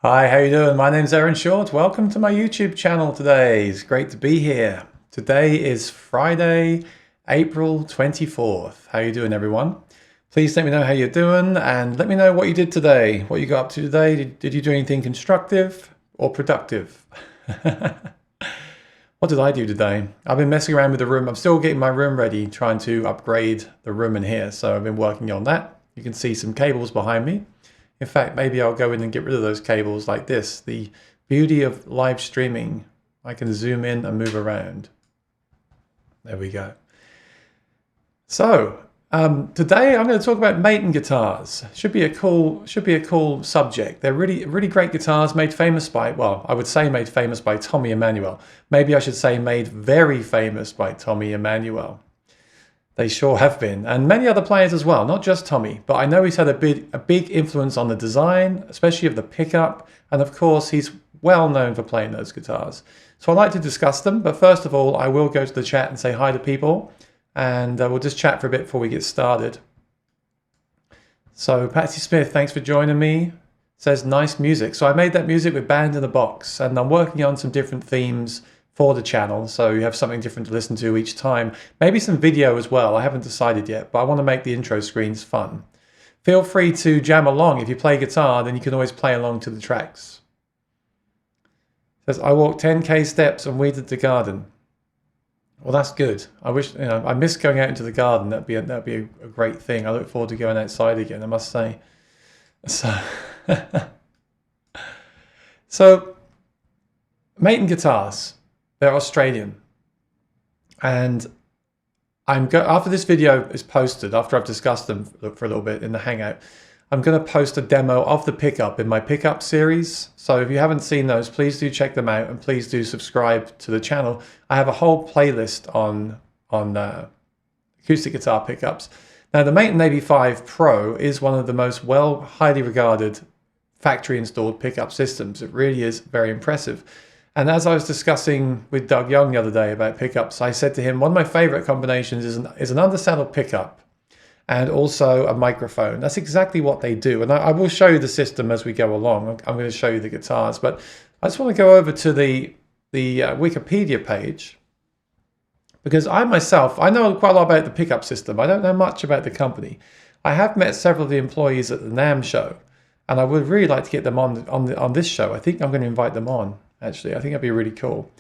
Hi, how you doing? My name's Aaron Short. Welcome to my YouTube channel today. It's great to be here. Today is Friday, April 24th. How you doing, everyone? Please let me know how you're doing and let me know what you did today, what you got up to today. Did you do anything constructive or productive? What did I do today? I've been messing around with the room. I'm still getting my room ready, trying to upgrade the room in here. So I've been working on that. You can see some cables behind me. In fact, maybe I'll go in and get rid of those cables like this. The beauty of live streaming, I can zoom in and move around. There we go. So today I'm going to talk about Maton guitars. Should be a cool subject. They're really great guitars made famous by, well, I would say made famous by Tommy Emmanuel. Maybe I should say made very famous by Tommy Emmanuel. They sure have been, and many other players as well, not just Tommy, but I know he's had a big influence on the design, especially of the pickup, and of course he's well known for playing those guitars. So I'd like to discuss them, but first of all I will go to the chat and say hi to people, and we'll just chat for a bit before we get started. So Patsy Smith, thanks for joining me, says nice music. So I made that music with Band in a Box, and I'm working on some different themes for the channel, so you have something different to listen to each time. Maybe some video as well, I haven't decided yet, but I want to make the intro screens fun. Feel free to jam along. If you play guitar, then you can always play along to the tracks. It says, I walked 10k steps and weeded the garden. Well, that's good. I wish, I miss going out into the garden. That'd be a great thing. I look forward to going outside again, I must say. So Maton guitars. They're Australian, and after this video is posted, after I've discussed them for a little bit in the Hangout, I'm going to post a demo of the pickup in my pickup series. So if you haven't seen those, please do check them out, and please do subscribe to the channel. I have a whole playlist on acoustic guitar pickups. Now the Maton AB5 Pro is one of the most highly regarded factory installed pickup systems. It really is very impressive. And as I was discussing with Doug Young the other day about pickups, I said to him, one of my favorite combinations is an undersaddle pickup and also a microphone. That's exactly what they do. And I will show you the system as we go along. I'm going to show you the guitars, but I just want to go over to the Wikipedia page, because I know quite a lot about the pickup system. I don't know much about the company. I have met several of the employees at the NAMM show, and I would really like to get them on this show. I think I'm going to invite them on. Actually, I think that'd be really cool.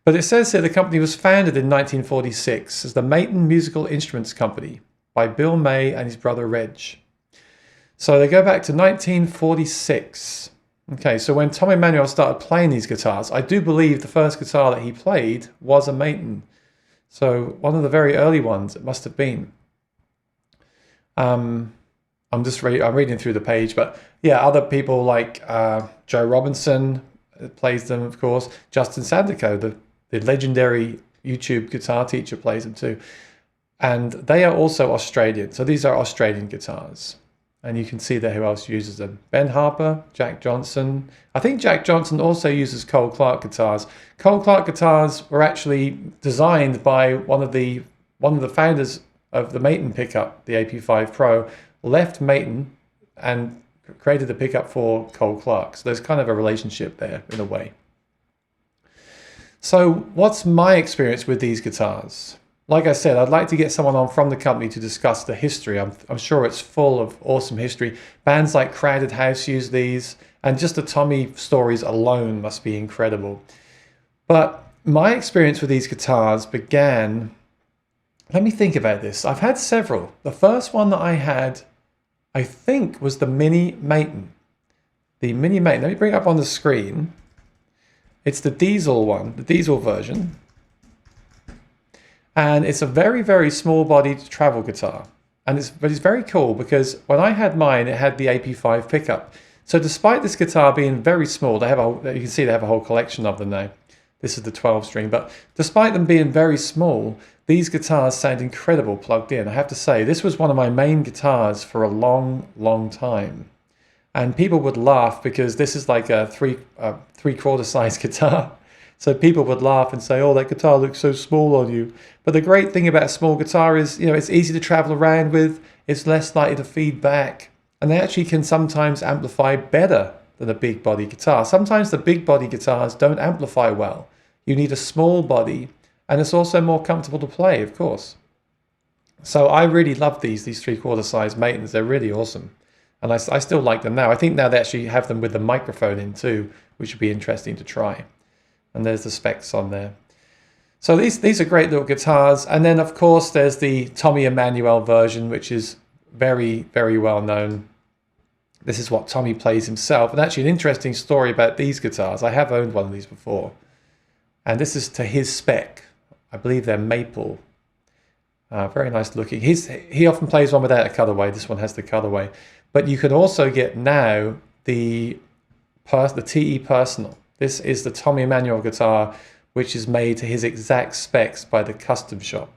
But it says here the company was founded in 1946 as the Maton Musical Instruments Company by Bill May and his brother Reg. So they go back to 1946. Okay, so when Tommy Emmanuel started playing these guitars, I do believe the first guitar that he played was a Maton. So one of the very early ones it must have been. I'm reading through the page, but yeah, other people like Joe Robinson plays them, of course. Justin Sandico, the legendary YouTube guitar teacher, plays them too. And they are also Australian. So these are Australian guitars. And you can see there who else uses them. Ben Harper, Jack Johnson. I think Jack Johnson also uses Cole Clark guitars. Cole Clark guitars were actually designed by one of the founders of the Maton pickup, the AP5 Pro, left Maton and created the pickup for Cole Clark. So there's kind of a relationship there in a way. So what's my experience with these guitars? Like I said, I'd like to get someone on from the company to discuss the history. I'm sure it's full of awesome history. Bands like Crowded House use these, and just the Tommy stories alone must be incredible. But my experience with these guitars began, let me think about this. I've had several. The first one that I had, I think, was the Mini Maton. The Mini Maton. Let me bring it up on the screen. It's the diesel one, the diesel version. And it's a very small bodied travel guitar. But it's very cool because when I had mine, it had the AP5 pickup. So despite this guitar being very small, you can see they have a whole collection of them now. This is the 12 string, but despite them being very small, these guitars sound incredible plugged in. I have to say, this was one of my main guitars for a long time. And people would laugh because this is like a three-quarter size guitar. So people would laugh and say, oh, that guitar looks so small on you. But the great thing about a small guitar is, it's easy to travel around with, it's less likely to feed back, and they actually can sometimes amplify better than a big body guitar. Sometimes the big body guitars don't amplify well. You need a small body, and it's also more comfortable to play, of course. So I really love these 3/4 size Matons. They're really awesome. And I still like them now. I think now they actually have them with the microphone in too, which would be interesting to try. And there's the specs on there. So these are great little guitars. And then of course there's the Tommy Emmanuel version, which is very, very well known. This is what Tommy plays himself. And actually an interesting story about these guitars. I have owned one of these before. And this is to his spec. I believe they're maple. Very nice looking. He often plays one without a cutaway. This one has the cutaway. But you can also get now the TE Personal. This is the Tommy Emmanuel guitar, which is made to his exact specs by the custom shop.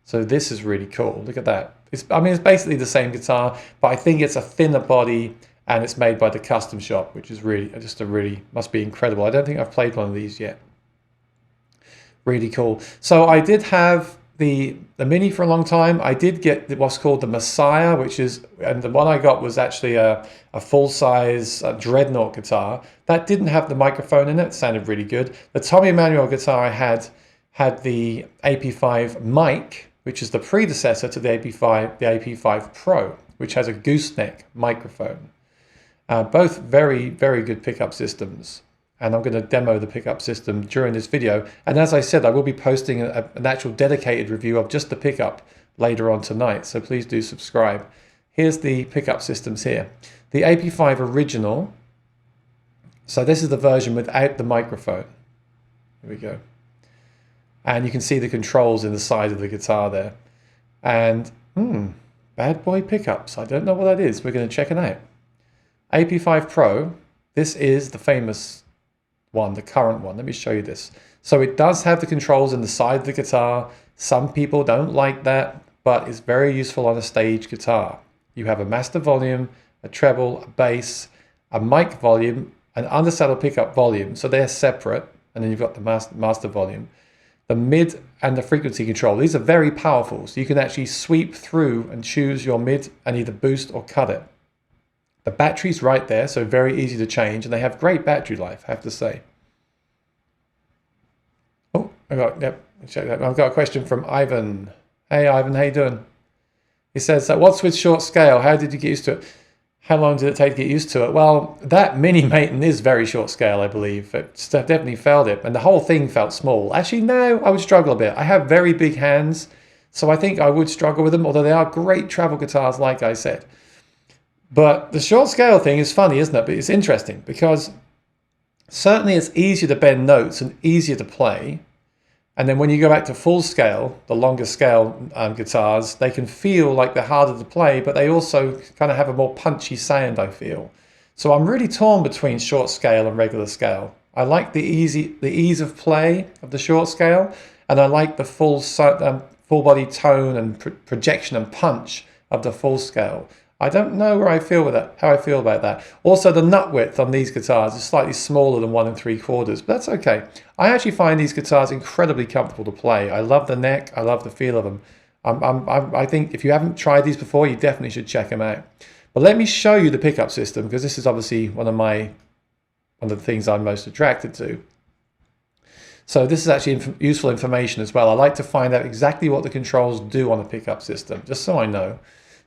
So this is really cool. Look at that. I mean, it's basically the same guitar, but I think it's a thinner body and it's made by the custom shop, which is really must be incredible. I don't think I've played one of these yet. Really cool. So I did have the Mini for a long time. I did get what's called the Messiah, and the one I got was actually a full-size Dreadnought guitar. That didn't have the microphone in it. It sounded really good. The Tommy Emmanuel guitar I had the AP5 mic, which is the predecessor to the AP5 Pro, which has a gooseneck microphone. Both very, very good pickup systems. And I'm going to demo the pickup system during this video. And as I said, I will be posting an actual dedicated review of just the pickup later on tonight. So please do subscribe. Here's the pickup systems here. The AP5 original. So this is the version without the microphone. Here we go. And you can see the controls in the side of the guitar there. And bad boy pickups. I don't know what that is. We're going to check it out. AP5 Pro. This is the famous one, the current one. Let me show you this. So it does have the controls in the side of the guitar. Some people don't like that, but it's very useful on a stage guitar. You have a master volume, a treble, a bass, a mic volume, an undersaddle pickup volume. So they're separate. And then you've got the master volume, the mid and the frequency control. These are very powerful. So you can actually sweep through and choose your mid and either boost or cut it. The battery's right there, so very easy to change, and they have great battery life, I have to say. Oh, check that. I've got a question from Ivan. Hey Ivan, how you doing? He says, what's with short scale? How did you get used to it? How long did it take to get used to it? Well, that Mini Maton is very short scale, I believe. It definitely felt it, and the whole thing felt small. Actually, no, I would struggle a bit. I have very big hands, so I think I would struggle with them, although they are great travel guitars, like I said. But the short scale thing is funny, isn't it? But it's interesting because certainly it's easier to bend notes and easier to play. And then when you go back to full scale, the longer scale guitars, they can feel like they're harder to play, but they also kind of have a more punchy sound, I feel. So I'm really torn between short scale and regular scale. I like the ease of play of the short scale, and I like the full body tone and projection and punch of the full scale. I don't know where I feel with that, how I feel about that. Also, the nut width on these guitars is slightly smaller than 1 3/4, but that's okay. I actually find these guitars incredibly comfortable to play. I love the neck. I love the feel of them. I think if you haven't tried these before, you definitely should check them out. But let me show you the pickup system, because this is obviously one of the things I'm most attracted to. So this is actually useful information as well. I like to find out exactly what the controls do on a pickup system, just so I know.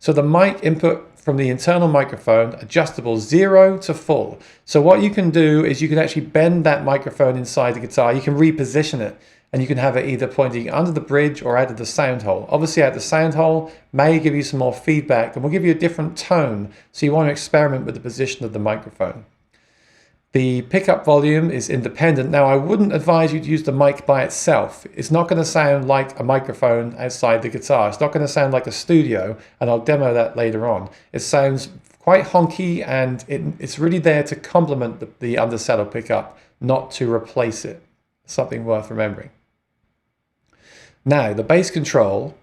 So the mic input from the internal microphone, adjustable 0 to full. So what you can do is you can actually bend that microphone inside the guitar. You can reposition it, and you can have it either pointing under the bridge or out of the sound hole. Obviously out the sound hole may give you some more feedback and will give you a different tone. So you want to experiment with the position of the microphone. The pickup volume is independent. Now, I wouldn't advise you to use the mic by itself. It's not going to sound like a microphone outside the guitar. It's not going to sound like a studio, and I'll demo that later on. It sounds quite honky, and it's really there to complement the undersaddle pickup, not to replace it. Something worth remembering. Now, the bass control.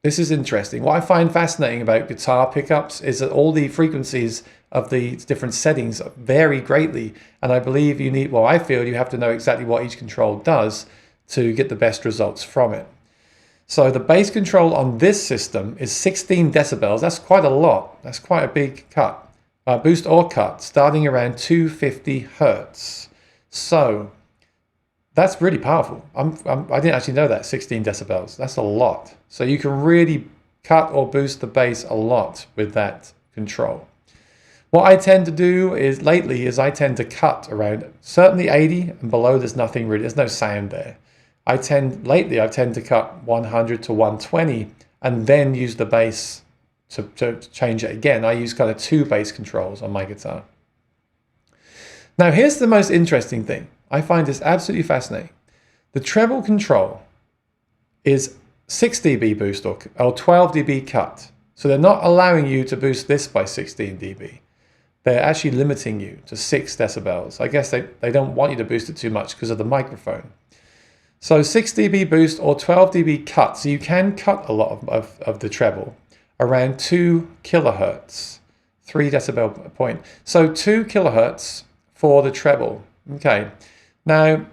This is interesting. What I find fascinating about guitar pickups is that all the frequencies of the different settings vary greatly. And I believe you need, well, I feel you have to know exactly what each control does to get the best results from it. So the bass control on this system is 16 decibels. That's quite a lot. That's quite a big cut. boost or cut, starting around 250 hertz. So that's really powerful. I didn't actually know that, 16 decibels. That's a lot. So you can really cut or boost the bass a lot with that control. What I tend to do is lately is I tend to cut around certainly 80 and below. There's nothing really, there's no sound there. I tend to cut 100 to 120 and then use the bass to change it again. I use kind of 2 bass controls on my guitar. Now here's the most interesting thing. I find this absolutely fascinating. The treble control is 6 dB boost or 12 dB cut. So they're not allowing you to boost this by 16 dB. They're actually limiting you to 6 decibels. I guess they don't want you to boost it too much because of the microphone. So 6 dB boost or 12 dB cut. So you can cut a lot of the treble around 2 kilohertz, 3 decibel point. So 2 kilohertz for the treble. Okay. Now,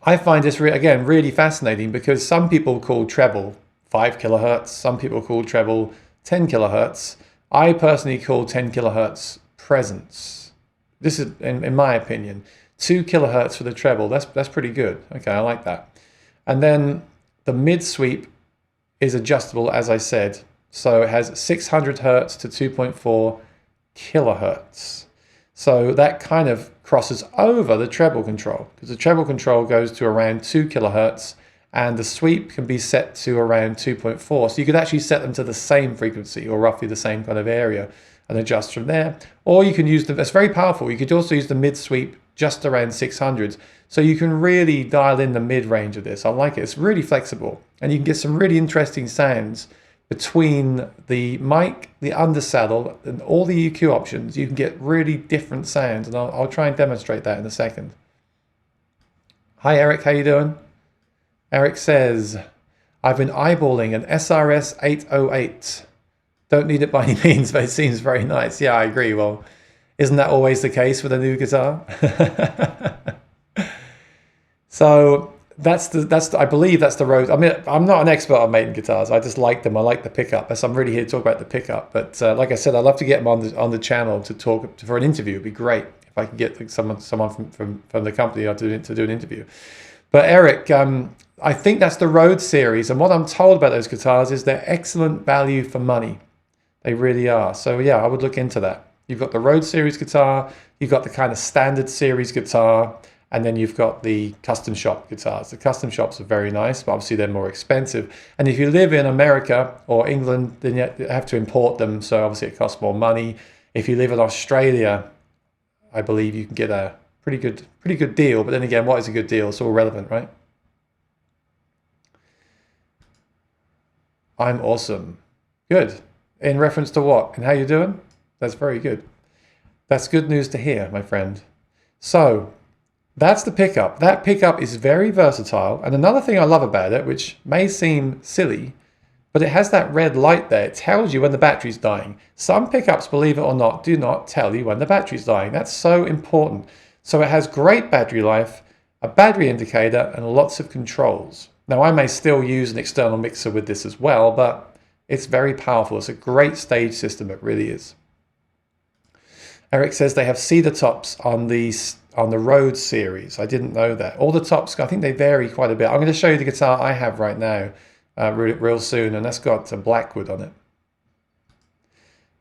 I find this, again, really fascinating because some people call treble 5 kilohertz, some people call treble 10 kilohertz. I personally call 10 kilohertz presence. This is, in my opinion, 2 kilohertz for the treble. That's pretty good. Okay, I like that. And then the mid sweep is adjustable, as I said. So it has 600 hertz to 2.4 kilohertz. So that kind of crosses over the treble control because the treble control goes to around 2 kilohertz and the sweep can be set to around 2.4. So you could actually set them to the same frequency or roughly the same kind of area and adjust from there. Or you can use them, that's very powerful. You could also use the mid sweep just around 600. So you can really dial in the mid range of this. I like it. It's really flexible and you can get some really interesting sounds between the mic, the undersaddle, and all the EQ options. You can get really different sounds, and I'll try and demonstrate that in a second. Hi Eric, how you doing? Eric says, I've been eyeballing an SRS 808. Don't need it by any means, but it seems very nice. Yeah, I agree. Well, isn't that always the case with a new guitar? So I believe that's the road. I mean, I'm not an expert on Maton guitars. I just like them. I like the pickup. So I'm really here to talk about the pickup. But like I said, I'd love to get them on the channel to talk for an interview. It'd be great if I could get someone from the company to do an interview. But Eric, I think that's the Rhodes series. And what I'm told about those guitars is they're excellent value for money. They really are. So yeah, I would look into that. You've got the Rhodes series guitar. You've got the kind of standard series guitar. And then you've got the custom shop guitars. The custom shops are very nice, but obviously they're more expensive. And if you live in America or England, then you have to import them. So obviously it costs more money. If you live in Australia, I believe you can get a pretty good deal. But then again, what is a good deal? It's all relevant, right? I'm awesome. Good. In reference to what? And how you doing? That's very good. That's good news to hear, my friend. So that's the pickup. That pickup is very versatile. And another thing I love about it, which may seem silly, but it has that red light there. It tells you when the battery's dying. Some pickups, believe it or not, do not tell you when the battery's dying. That's so important. So it has great battery life, a battery indicator, and lots of controls. Now, I may still use an external mixer with this as well, but it's very powerful. It's a great stage system. It really is. Eric says they have cedar tops on the Rhodes series. I didn't know that. All the tops, I think they vary quite a bit. I'm going to show you the guitar I have right now real soon, and that's got Blackwood on it.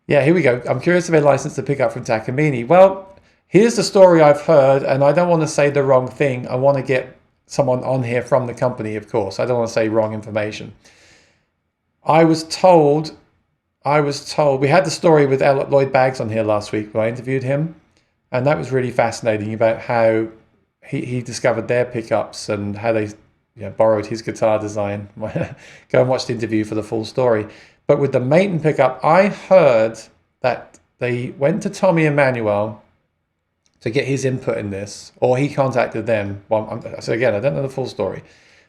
Yeah, here we go. I'm curious if they licensed the pickup from Takamine. Well, here's the story I've heard, and I don't want to say the wrong thing. I want to get someone on here from the company, of course. I don't want to say wrong information. I was told, we had the story with Lloyd Baggs on here last week when I interviewed him. And that was really fascinating about how he discovered their pickups and how they borrowed his guitar design. Go and watch the interview for the full story. But with the Maton pickup, I heard that they went to Tommy Emmanuel to get his input in this, or he contacted them. Well, so again, I don't know the full story.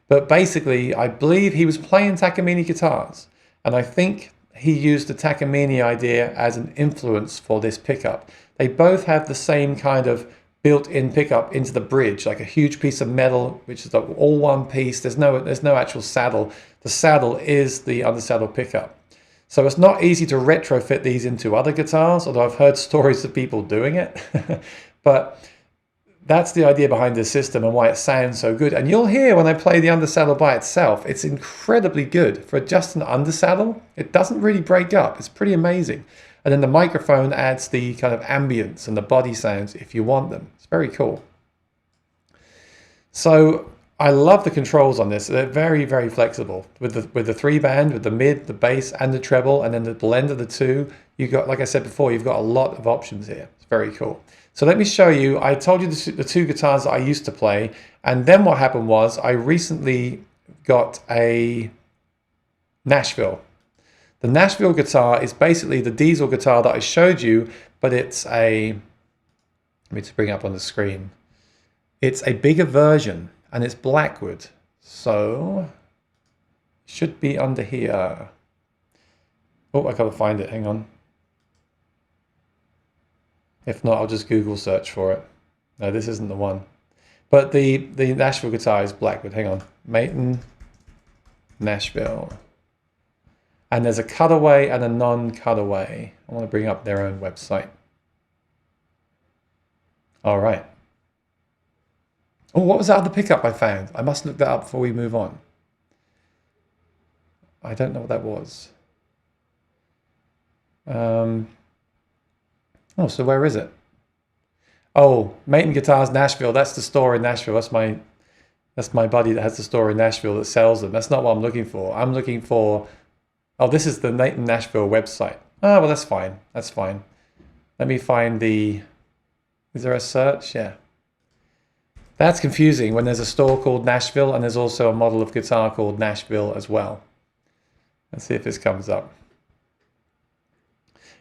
But basically, I believe he was playing Takamine guitars. And I think he used the Takamine idea as an influence for this pickup. They both have the same kind of built-in pickup into the bridge, like a huge piece of metal, which is all one piece. There's no actual saddle. The saddle is the undersaddle pickup. So it's not easy to retrofit these into other guitars, although I've heard stories of people doing it. But that's the idea behind this system and why it sounds so good. And you'll hear when I play the undersaddle by itself, it's incredibly good. For just an undersaddle, it doesn't really break up. It's pretty amazing. And then the microphone adds the kind of ambience and the body sounds if you want them. It's very cool. So I love the controls on this. They're very, very flexible with the 3-band, with the mid, the bass, and the treble, and then the blend of the two. You've got, like I said before, you've got a lot of options here. It's very cool. So let me show you. I told you the two guitars that I used to play, and then what happened was I recently got a Nashville. The Nashville guitar is basically the diesel guitar that I showed you, but it's a, let me just bring it up on the screen. It's a bigger version, and it's Blackwood. So it should be under here. Oh, I gotta find it, hang on. If not, I'll just Google search for it. No, this isn't the one. But the Nashville guitar is Blackwood. Hang on. Maton Nashville. And there's a cutaway and a non-cutaway. I want to bring up their own website. All right. Oh, what was that other pickup I found? I must look that up before we move on. I don't know what that was. Oh, so where is it? Oh, Maton Guitars Nashville. That's the store in Nashville. That's my buddy that has the store in Nashville that sells them. That's not what I'm looking for. I'm looking for, oh, this is the Maton Nashville website. Oh, well, that's fine. That's fine. Let me find the, is there a search? Yeah. That's confusing when there's a store called Nashville and there's also a model of guitar called Nashville as well. Let's see if this comes up.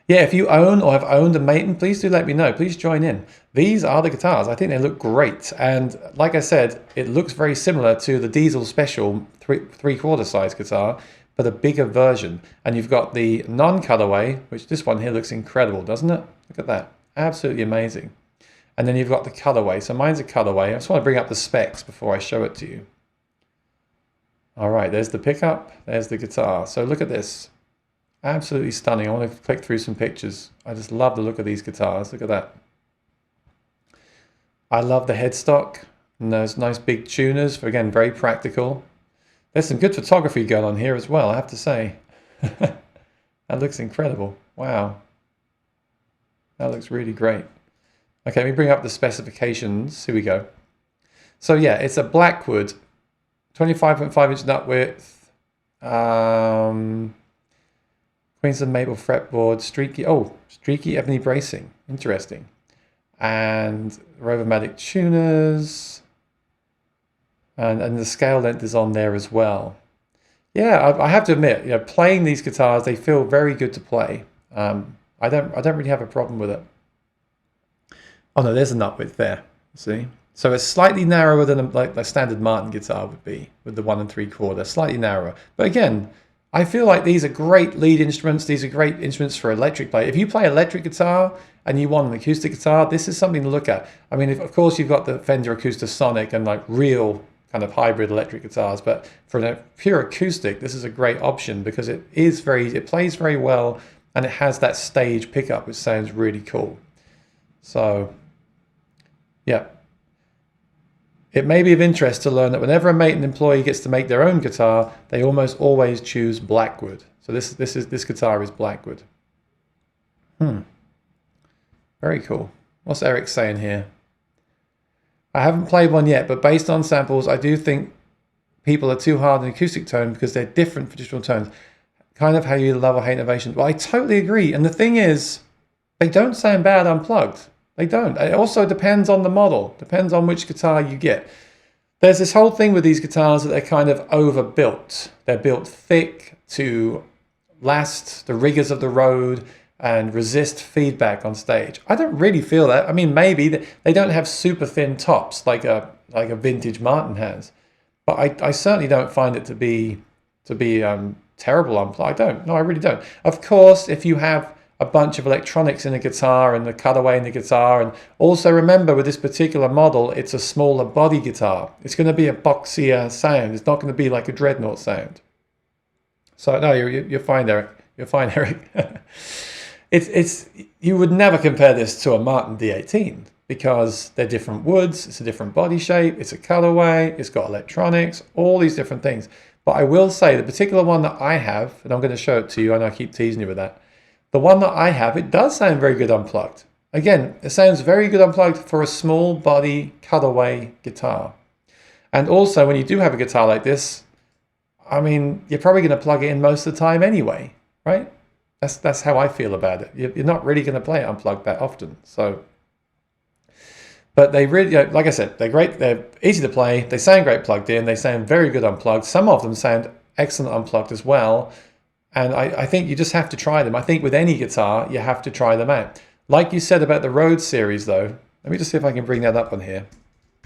Yeah, if you own or have owned a Maton, please do let me know. Please join in. These are the guitars. I think they look great. And like I said, it looks very similar to the Diesel Special 3/4 size guitar, but a bigger version. And you've got the non-cutaway, which this one here looks incredible, doesn't it? Look at that. Absolutely amazing. And then you've got the cutaway. So mine's a cutaway. I just want to bring up the specs before I show it to you. All right, there's the pickup. There's the guitar. So look at this. Absolutely stunning. I want to click through some pictures. I just love the look of these guitars. Look at that. I love the headstock and those nice big tuners. For, again, very practical. There's some good photography going on here as well, I have to say. That looks incredible. Wow. That looks really great. Okay, let me bring up the specifications. Here we go. So yeah, it's a Blackwood, 25.5-inch nut width. Queensland maple fretboard, streaky ebony bracing. Interesting. And Rovomatic tuners. And the scale length is on there as well. Yeah, I have to admit, you know, playing these guitars, they feel very good to play. I don't really have a problem with it. Oh no, there's a nut width there. See? So it's slightly narrower than like a standard Martin guitar would be with the 1 3/4. Slightly narrower. But again, I feel like these are great lead instruments. These are great instruments for electric play. If you play electric guitar and you want an acoustic guitar, this is something to look at. I mean, of course, you've got the Fender Acoustasonic and like real kind of hybrid electric guitars, but for a pure acoustic, this is a great option because it plays very well and it has that stage pickup, which sounds really cool. So, yeah. It may be of interest to learn that whenever a Maton employee gets to make their own guitar, they almost always choose Blackwood. So this guitar is Blackwood. Very cool. What's Eric saying here? I haven't played one yet, but based on samples, I do think people are too hard on acoustic tone because they're different for digital tones. Kind of how you love or hate innovation. Well, I totally agree. And the thing is, they don't sound bad unplugged. They don't. It also depends on the model. Depends on which guitar you get. There's this whole thing with these guitars that they're kind of overbuilt. They're built thick to last the rigors of the road and resist feedback on stage. I don't really feel that. I mean, maybe they don't have super thin tops like a vintage Martin has, but I certainly don't find it to be terrible unplugged. I don't. No, I really don't. Of course, if you have a bunch of electronics in the guitar and the cutaway in the guitar, and also remember with this particular model, it's a smaller body guitar. It's going to be a boxier sound. It's not going to be like a dreadnought sound. So no, you're fine there. You're fine, Eric. It's you would never compare this to a Maton D18 because they're different woods, it's a different body shape, it's a colorway, it's got electronics, all these different things. But I will say the particular one that I have, and I'm going to show it to you, I know I keep teasing you with that. The one that I have, it does sound very good unplugged. Again, it sounds very good unplugged for a small body cutaway guitar. And also when you do have a guitar like this, I mean, you're probably going to plug it in most of the time anyway, right? That's how I feel about it. You're not really going to play it unplugged that often. So, but they really, like I said, they're great. They're easy to play. They sound great plugged in. They sound very good unplugged. Some of them sound excellent unplugged as well. And I think you just have to try them. I think with any guitar, you have to try them out. Like you said about the Rhodes series, though, let me just see if I can bring that up on here,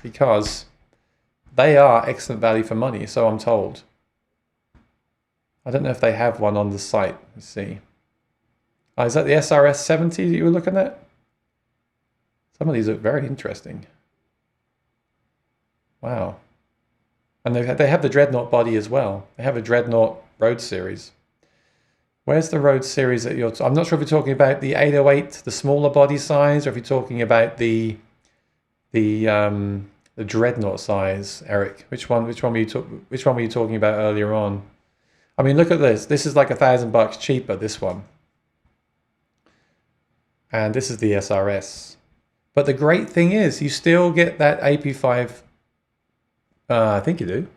because they are excellent value for money, so I'm told. I don't know if they have one on the site. Let's see. Oh, is that the SRS 70 that you were looking at? Some of these look very interesting. Wow. And they have the Dreadnought body as well. They have a Dreadnought Rhodes series. Where's the Rhodes series that you're... I'm not sure if you're talking about the 808, the smaller body size, or if you're talking about the Dreadnought size, Eric. Which one were you talking about earlier on? I mean, look at this. This is like $1,000 cheaper, this one. And this is the SRS. But the great thing is, you still get that AP5. I think you do.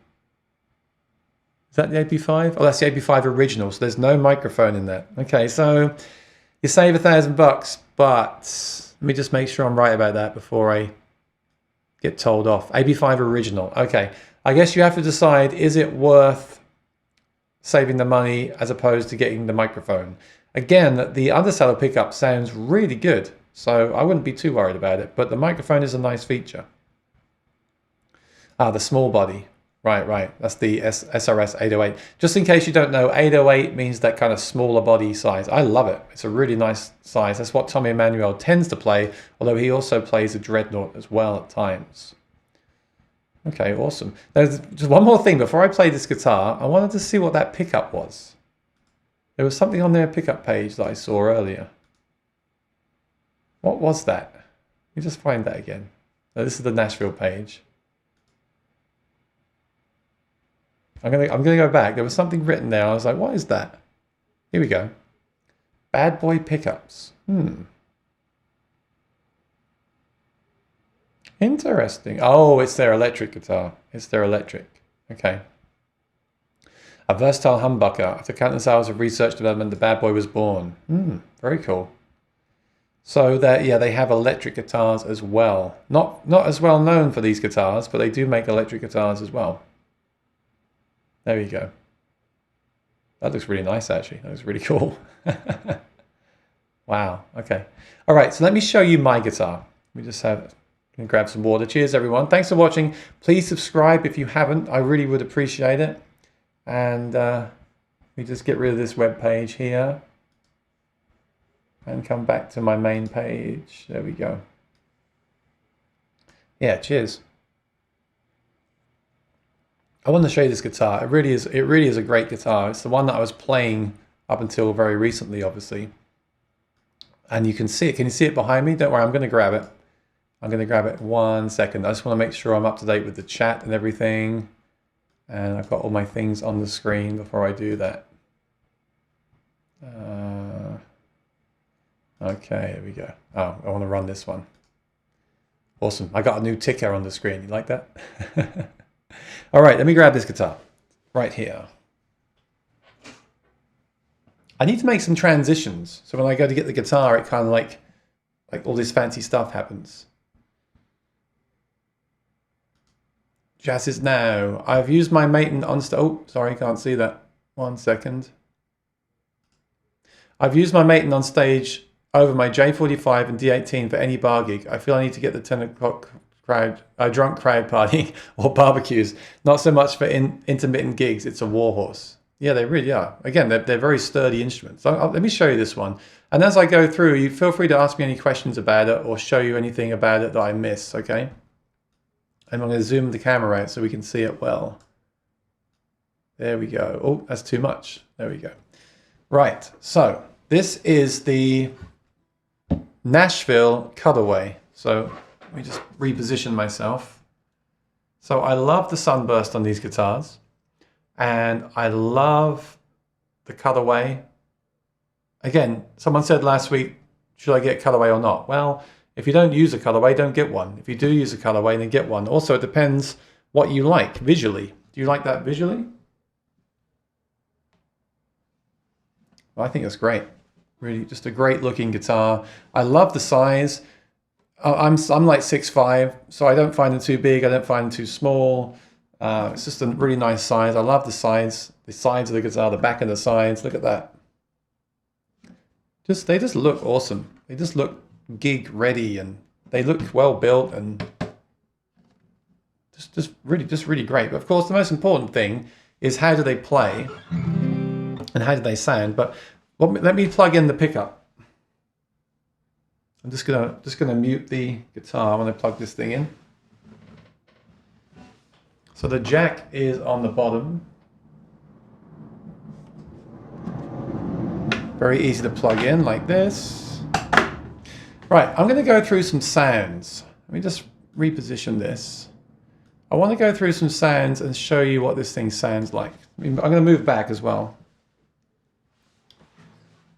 Is that the AP5? Oh, that's the AP5 original. So there's no microphone in that. Okay, so you save $1,000, but let me just make sure I'm right about that before I get told off. AP5 original. Okay, I guess you have to decide, is it worth saving the money as opposed to getting the microphone? Again, the underseller pickup sounds really good, so I wouldn't be too worried about it, but the microphone is a nice feature. Ah, the small body. Right. That's the SRS 808. Just in case you don't know, 808 means that kind of smaller body size. I love it. It's a really nice size. That's what Tommy Emmanuel tends to play, although he also plays a Dreadnought as well at times. Okay, awesome. There's just one more thing. Before I play this guitar, I wanted to see what that pickup was. There was something on their pickup page that I saw earlier. What was that? Let me just find that again. No, this is the Nashville page. I'm gonna go back. There was something written there. I was like, what is that? Here we go. Bad Boy pickups. Interesting. Oh, it's their electric guitar. It's their electric. Okay. A versatile humbucker. After countless hours of research development, the Bad Boy was born. Very cool. So that, yeah, they have electric guitars as well. Not as well known for these guitars, but they do make electric guitars as well. There you go. That looks really nice, actually. That looks really cool. Wow. Okay. All right. So let me show you my guitar. Let me just grab some water. Cheers, everyone. Thanks for watching. Please subscribe if you haven't. I really would appreciate it. And let me just get rid of this web page here and come back to my main page. There we go. Yeah. Cheers. I want to show you this guitar. It really is a great guitar. It's the one that I was playing up until very recently, obviously. And you can see it. Can you see it behind me? Don't worry, I'm going to grab it. I'm going to grab it 1 second. I just want to make sure I'm up to date with the chat and everything. And I've got all my things on the screen before I do that. Okay, here we go. Oh, I want to run this one. Awesome. I got a new ticker on the screen. You like that? All right, let me grab this guitar right here. I need to make some transitions. So when I go to get the guitar, it kind of like all this fancy stuff happens. Jazz is now. I've used my Maton on stage. Oh, sorry, can't see that. 1 second. I've used my Maton on stage over my J45 and D18 for any bar gig. I feel I need to get the 10 o'clock drunk crowd party or barbecues. Not so much for intermittent gigs. It's a warhorse. Yeah, they really are. Again, they're very sturdy instruments. So let me show you this one. And as I go through, you feel free to ask me any questions about it or show you anything about it that I miss, okay? And I'm going to zoom the camera out so we can see it well. There we go. Oh, that's too much. There we go. Right, so this is the Nashville cutaway. So let me just reposition myself. So I love the sunburst on these guitars, and I love the cutaway. Again, someone said last week, should I get cutaway or not? Well, if you don't use a cutaway, don't get one. If you do use a cutaway, then get one. Also, it depends what you like visually. Do you like that visually? Well, I think that's great. Really, just a great looking guitar. I love the size. I'm like 6'5", so I don't find them too big. I don't find them too small. It's just a really nice size. I love the sides of the guitar, the back and the sides. Look at that. They just look awesome. They just look gig ready, and they look well built, and just really great. But of course, the most important thing is how do they play and how do they sound. But let me plug in the pickup. I'm just gonna mute the guitar when I plug this thing in. So the jack is on the bottom. Very easy to plug in like this. Right, I'm going to go through some sounds. Let me just reposition this. I want to go through some sounds and show you what this thing sounds like. I'm going to move back as well.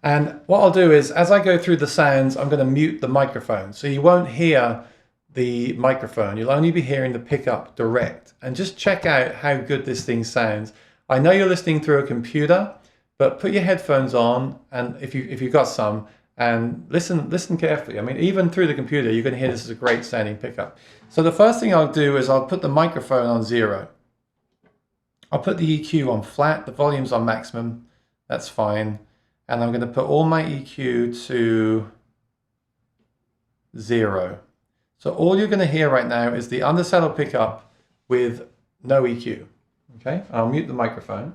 And what I'll do is, as I go through the sounds, I'm going to mute the microphone. So you won't hear the microphone. You'll only be hearing the pickup direct. And just check out how good this thing sounds. I know you're listening through a computer, but put your headphones on, and if you've got some, and listen carefully. I mean, even through the computer, you're going to hear this is a great sounding pickup. So the first thing I'll do is I'll put the microphone on 0. I'll put the EQ on flat, the volume's on maximum, that's fine. And I'm going to put all my EQ to 0. So all you're going to hear right now is the undersaddle pickup with no EQ. Okay, I'll mute the microphone.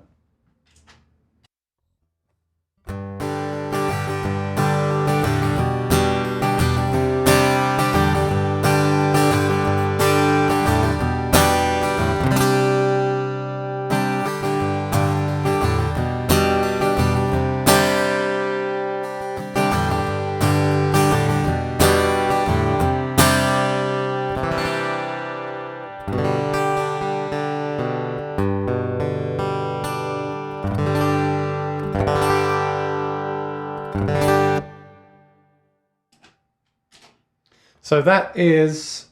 So that is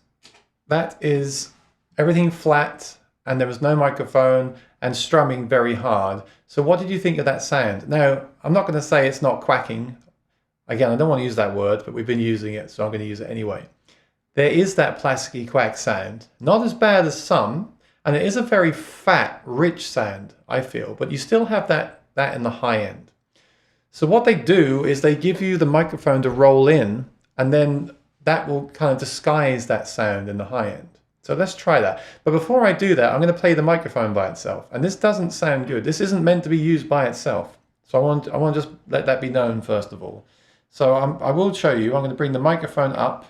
everything flat, and there was no microphone, and strumming very hard. So what did you think of that sound? Now, I'm not going to say it's not quacking. Again, I don't want to use that word, but we've been using it, so I'm going to use it anyway. There is that plasticky quack sound. Not as bad as some, and it is a very fat, rich sound, I feel, but you still have that in the high end. So what they do is they give you the microphone to roll in, and then that will kind of disguise that sound in the high end. So let's try that. But before I do that, I'm going to play the microphone by itself. And this doesn't sound good. This isn't meant to be used by itself. So I want to just let that be known first of all. So I will show you. I'm going to bring the microphone up.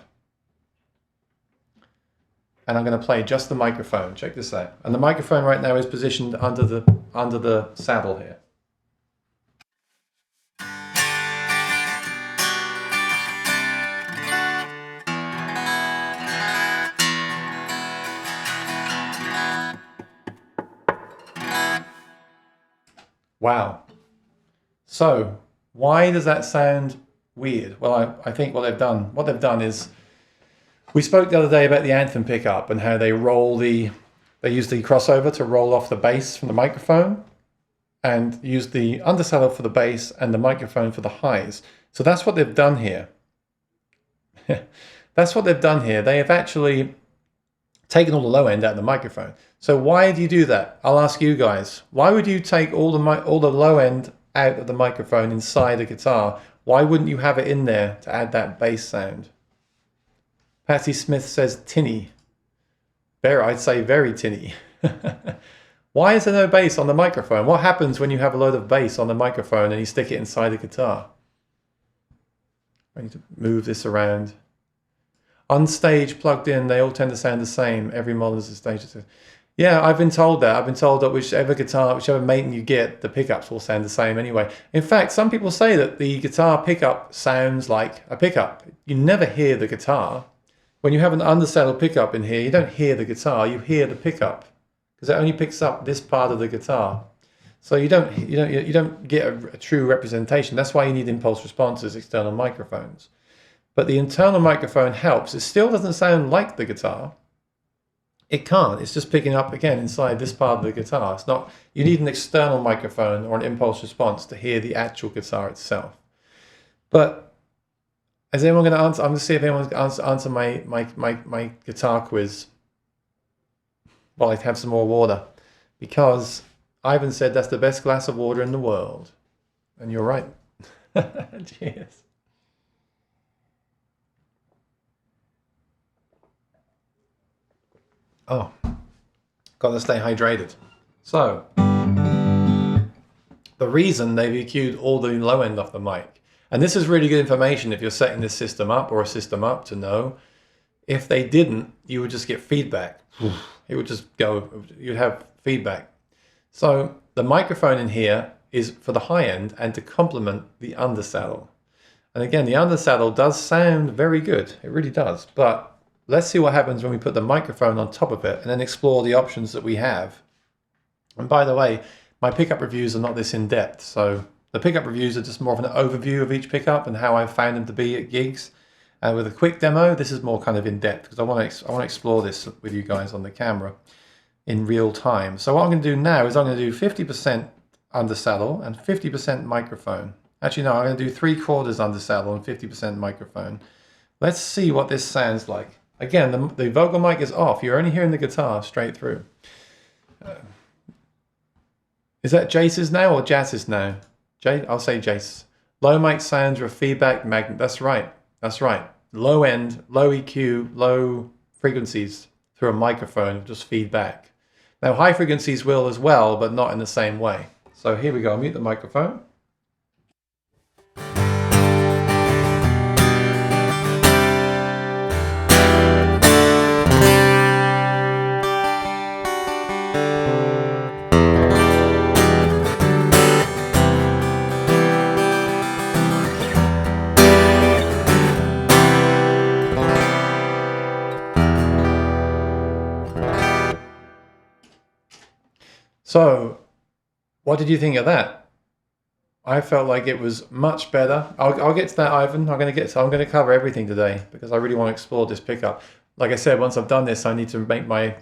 And I'm going to play just the microphone. Check this out. And the microphone right now is positioned under the saddle here. Wow. So why does that sound weird? Well, I think what they've done is, we spoke the other day about the Anthem pickup and how they use the crossover to roll off the bass from the microphone, and use the undersaddle for the bass and the microphone for the highs. So that's what they've done here. That's what they've done here. They have actually taken all the low end out of the microphone. So why do you do that? I'll ask you guys. Why would you take all the low end out of the microphone inside a guitar? Why wouldn't you have it in there to add that bass sound? Patty Smith says tinny. I'd say very tinny. Why is there no bass on the microphone? What happens when you have a load of bass on the microphone and you stick it inside the guitar? I need to move this around. On stage, plugged in, they all tend to sound the same. Every model is a stage. Yeah, I've been told that. I've been told that whichever guitar, whichever Maton you get, the pickups will sound the same anyway. In fact, some people say that the guitar pickup sounds like a pickup. You never hear the guitar. When you have an undersaddle pickup in here, you don't hear the guitar, you hear the pickup, because it only picks up this part of the guitar. So you don't get a true representation. That's why you need impulse responses, external microphones. But the internal microphone helps. It still doesn't sound like the guitar. It can't. It's just picking up again inside this part of the guitar. It's not. You need an external microphone or an impulse response to hear the actual guitar itself. But is anyone going to answer? I'm going to see if anyone's going to answer my guitar quiz while I have some more water, because Ivan said that's the best glass of water in the world, and you're right. Cheers. Oh, got to stay hydrated. So, the reason they've EQ'd all the low end off the mic, and this is really good information if you're setting this system up or a system up to know, if they didn't, you would just get feedback. It would just go, you'd have feedback. So, the microphone in here is for the high end and to complement the undersaddle. And again, the undersaddle does sound very good. It really does. But let's see what happens when we put the microphone on top of it and then explore the options that we have. And by the way, my pickup reviews are not this in-depth. So the pickup reviews are just more of an overview of each pickup and how I found them to be at gigs. And with a quick demo, this is more kind of in-depth because I want to explore this with you guys on the camera in real time. So what I'm going to do now is I'm going to do 50% undersaddle and 50% microphone. Actually, no, I'm going to do 3/4 undersaddle and 50% microphone. Let's see what this sounds like. Again, the vocal mic is off. You're only hearing the guitar straight through. Is that Jace's now or Jazz's now? I'll say Jace. Low mic sounds are a feedback magnet. That's right. That's right. Low end, low EQ, low frequencies through a microphone just feedback. Now high frequencies will as well, but not in the same way. So here we go. I'll mute the microphone. So, what did you think of that? I felt like it was much better. I'll get to that, Ivan. I'm going to cover everything today because I really want to explore this pickup. Like I said, once I've done this, I need to make my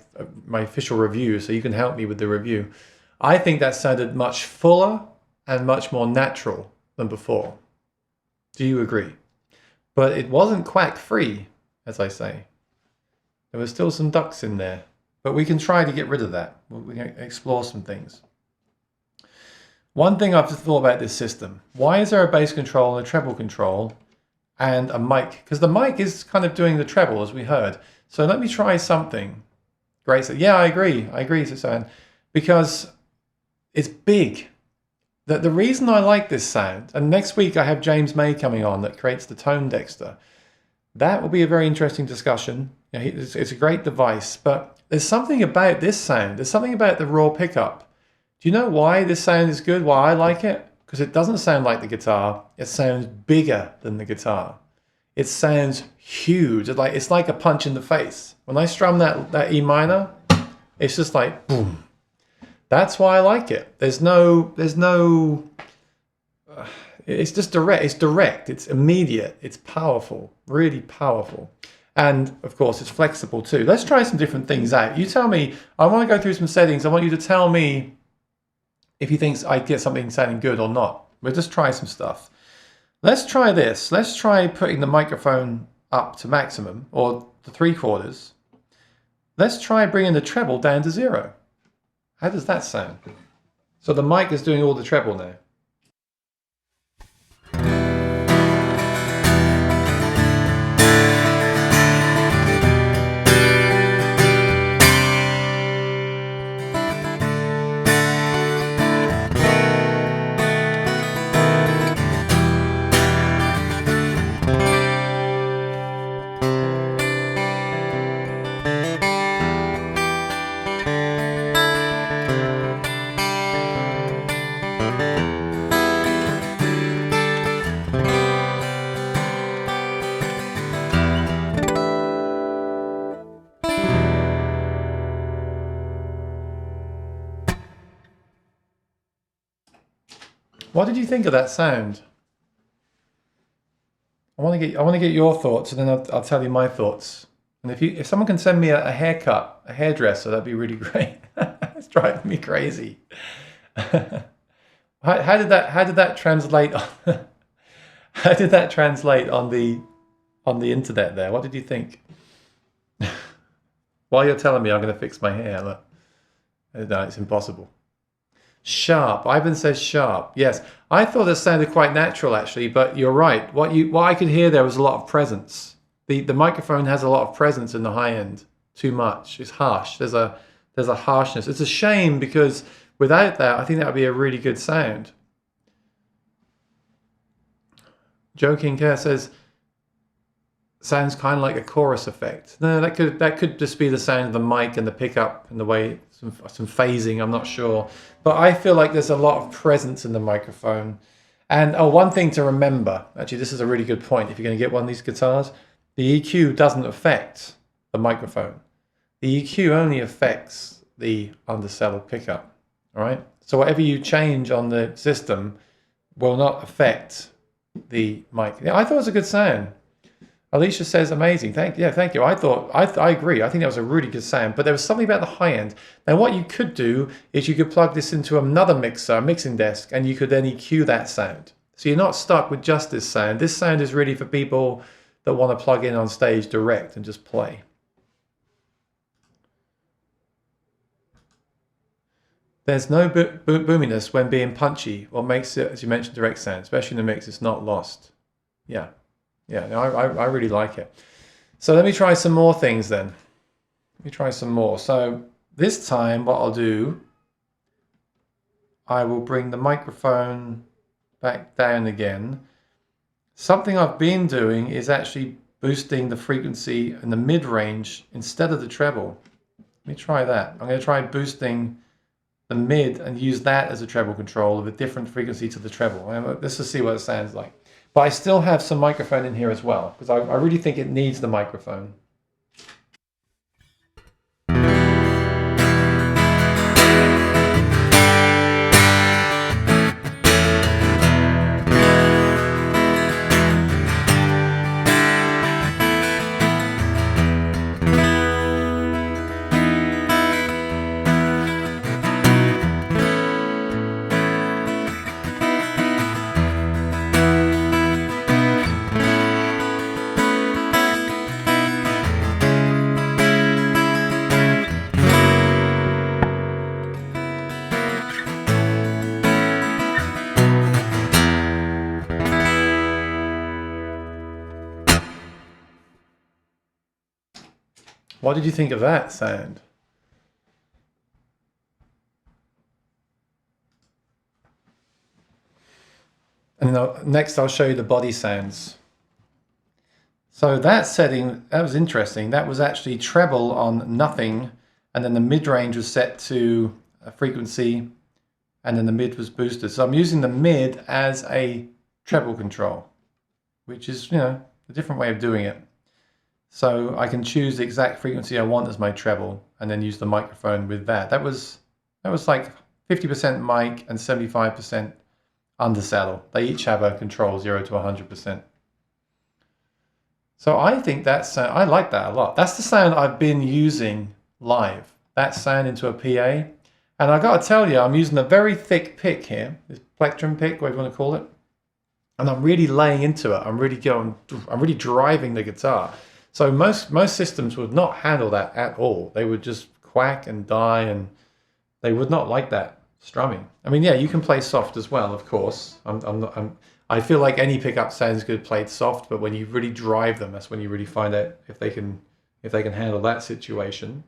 official review, so you can help me with the review. I think that sounded much fuller and much more natural than before. Do you agree? But it wasn't quack-free, as I say. There were still some ducks in there. But we can try to get rid of that. We can explore some things. One thing I've just thought about this system. Why is there a bass control and a treble control and a mic? Because the mic is kind of doing the treble, as we heard. So let me try something. Grace said, yeah, I agree, Suzanne. Because it's big. The reason I like this sound, and next week I have James May coming on that creates the Tone Dexter. That will be a very interesting discussion. It's a great device, but there's something about this sound. There's something about the raw pickup. Do you know why this sound is good? Why I like it? Because it doesn't sound like the guitar. It sounds bigger than the guitar. It sounds huge. It's like a punch in the face. When I strum that E minor, it's just like boom. That's why I like it. There's no. It's just direct. It's direct. It's immediate. It's powerful. Really powerful. And of course, it's flexible too. Let's try some different things out. You tell me, I want to go through some settings. I want you to tell me if you think I get something sounding good or not. We'll just try some stuff. Let's try this. Let's try putting the microphone up to maximum or to 3/4. Let's try bringing the treble down to 0. How does that sound? So the mic is doing all the treble now. What did you think of that sound? I want to get your thoughts, and then I'll tell you my thoughts. And if someone can send me a haircut, a hairdresser, that'd be really great. It's driving me crazy. How did that translate on, how did that translate on the internet there? What did you think? While you're telling me I'm going to fix my hair, look. No, it's impossible. Sharp. Ivan says sharp. Yes, I thought it sounded quite natural actually, but you're right. What I could hear there was a lot of presence. The microphone has a lot of presence in the high end. Too much. It's harsh. There's a harshness. It's a shame because without that, I think that would be a really good sound. Joe King Care says sounds kind of like a chorus effect. No, that could just be the sound of the mic and the pickup and the way some phasing. I'm not sure, but I feel like there's a lot of presence in the microphone. And one thing to remember, actually, this is a really good point. If you're going to get one of these guitars, the EQ doesn't affect the microphone. The EQ only affects the undersaddle pickup. All right. So whatever you change on the system will not affect the mic. Yeah, I thought it was a good sound. Alicia says amazing. Thank you. I agree. I think that was a really good sound, but there was something about the high end. Now what you could do is you could plug this into another mixer, a mixing desk, and you could then EQ that sound. So you're not stuck with just this sound. This sound is really for people that want to plug in on stage direct and just play. There's no boominess when being punchy. What makes it, as you mentioned, direct sound, especially in the mix, it's not lost. Yeah. Yeah, no, I really like it. So let me try some more things then. Let me try some more. So this time what I'll do, I will bring the microphone back down again. Something I've been doing is actually boosting the frequency in the mid-range instead of the treble. Let me try that. I'm going to try boosting the mid and use that as a treble control of a different frequency to the treble. Let's just see what it sounds like. But I still have some microphone in here as well, because I really think it needs the microphone. What did you think of that sound? And next I'll show you the body sounds. So that setting, that was interesting. That was actually treble on nothing, and then the mid-range was set to a frequency, and then the mid was boosted. So I'm using the mid as a treble control, which is, a different way of doing it. So I can choose the exact frequency I want as my treble and then use the microphone with that. That was like 50% mic and 75% undersaddle. They each have a control 0 to 100%. So I think I like that a lot. That's the sound I've been using live. That sound into a PA. And I got to tell you, I'm using a very thick pick here, this plectrum pick, whatever you want to call it. And I'm really laying into it. I'm really driving the guitar. So most systems would not handle that at all. They would just quack and die, and they would not like that strumming. I mean, yeah, you can play soft as well, of course. I feel like any pickup sounds good played soft, but when you really drive them, that's when you really find out if they can handle that situation.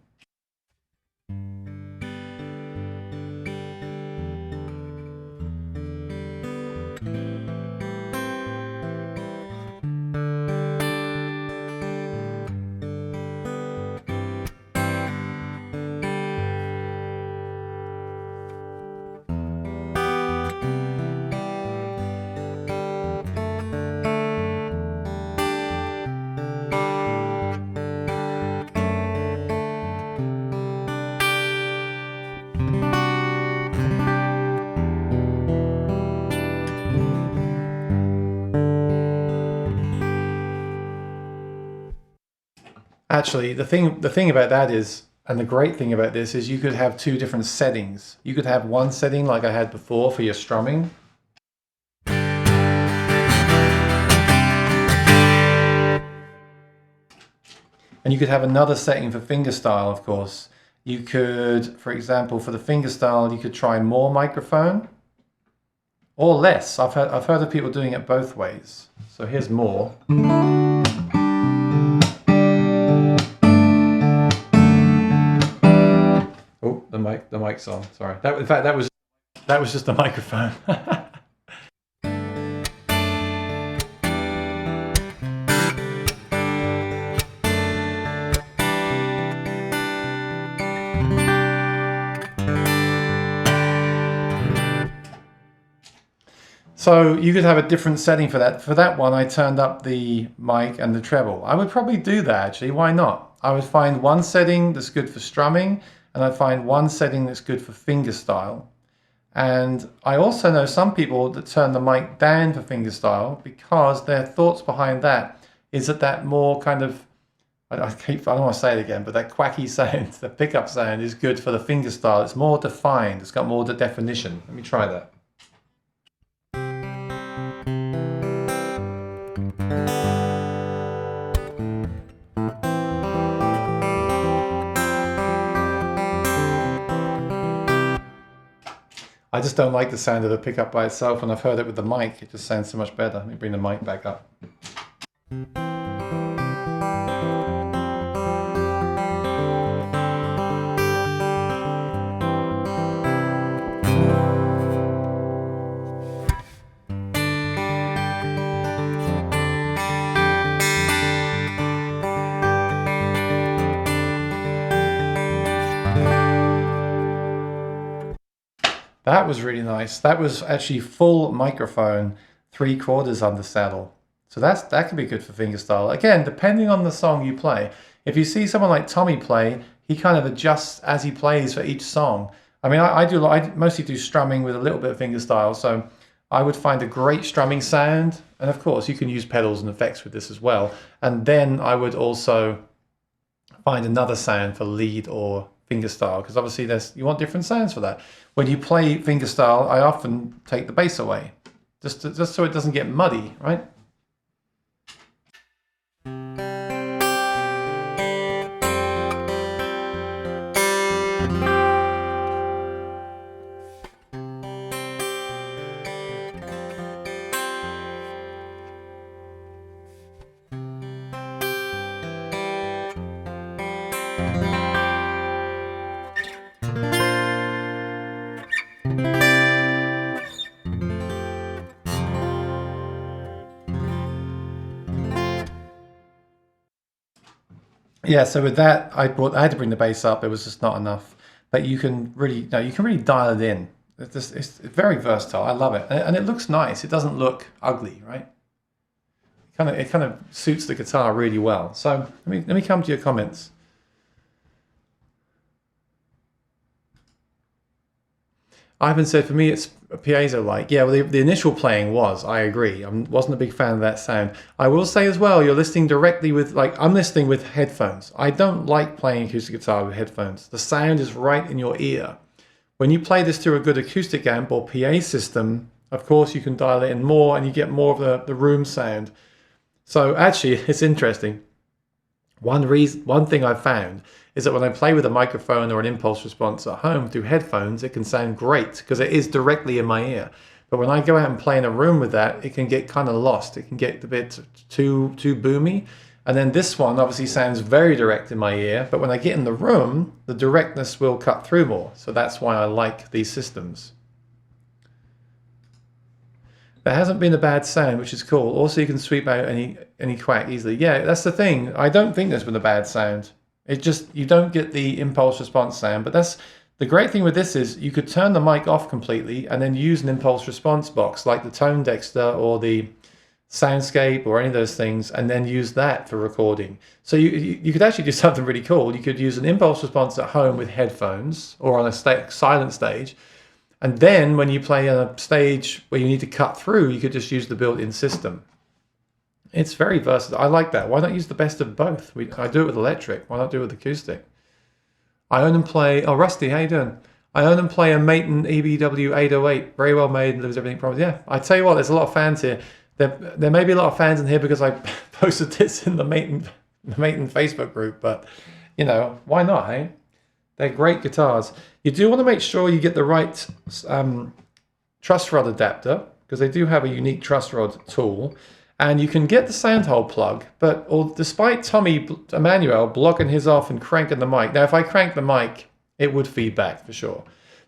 Actually, the thing about that is, and the great thing about this is you could have two different settings. You could have one setting like I had before for your strumming. And you could have another setting for fingerstyle, of course. You could, for example, for the fingerstyle, you could try more microphone or less. I've heard of people doing it both ways. So here's more. Oh, the mic's on. Sorry. In fact, that was just the microphone. So you could have a different setting for that. For that one, I turned up the mic and the treble. I would probably do that actually. Why not? I would find one setting that's good for strumming, and I'd find one setting that's good for fingerstyle. And I also know some people that turn the mic down for fingerstyle because their thoughts behind that is that more kind of, I don't want to say it again, but that quacky sound, the pickup sound is good for the fingerstyle. It's more defined. It's got more definition. Let me try that. I just don't like the sound of the pickup by itself, and I've heard it with the mic. It just sounds so much better. Let me bring the mic back up. That was really nice. That was actually full microphone, 3/4 undersaddle. So that could be good for fingerstyle. Again, depending on the song you play. If you see someone like Tommy play, he kind of adjusts as he plays for each song. I mean, I mostly do strumming with a little bit of fingerstyle, so I would find a great strumming sound. And of course, you can use pedals and effects with this as well. And then I would also find another sound for lead or fingerstyle, because obviously you want different sounds for that. When you play fingerstyle, I often take the bass away, just so it doesn't get muddy, right? Yeah, so with that, I had to bring the bass up. It was just not enough. But you can really dial it in. It's very versatile. I love it, and it looks nice. It doesn't look ugly, right? It kind of suits the guitar really well. So let me come to your comments. Ivan said, for me, it's piezo-like. Yeah, well, the initial playing was, I agree. I wasn't a big fan of that sound. I will say as well, you're listening directly with, I'm listening with headphones. I don't like playing acoustic guitar with headphones. The sound is right in your ear. When you play this through a good acoustic amp or PA system, of course, you can dial it in more and you get more of the room sound. So actually, it's interesting. One thing I've found is that when I play with a microphone or an impulse response at home through headphones, it can sound great because it is directly in my ear. But when I go out and play in a room with that, it can get kind of lost. It can get a bit too boomy. And then this one obviously sounds very direct in my ear, but when I get in the room, the directness will cut through more. So that's why I like these systems. There hasn't been a bad sound, which is cool. Also, you can sweep out any quack easily. Yeah, that's the thing. I don't think there's been a bad sound. It just, you don't get the impulse response sound. But that's the great thing with this is you could turn the mic off completely and then use an impulse response box like the Tone Dexter or the Soundscape or any of those things, and then use that for recording. So you could actually do something really cool. You could use an impulse response at home with headphones or on a silent stage. And then when you play on a stage where you need to cut through, you could just use the built-in system. It's very versatile. I like that. Why not use the best of both? I do it with electric. Why not do it with acoustic? I own and play... Oh, Rusty, how you doing? I own and play a Maton EBW 808. Very well made, delivers everything promised. Yeah, I tell you what, there's a lot of fans here. There may be a lot of fans in here because I posted this in the Maton Facebook group, but, you know, why not, hey? They're great guitars. You do want to make sure you get the right truss rod adapter, because they do have a unique truss rod tool. And you can get the sound hole plug, but despite Tommy Emmanuel blocking his off and cranking the mic. Now, if I crank the mic, it would feedback for sure.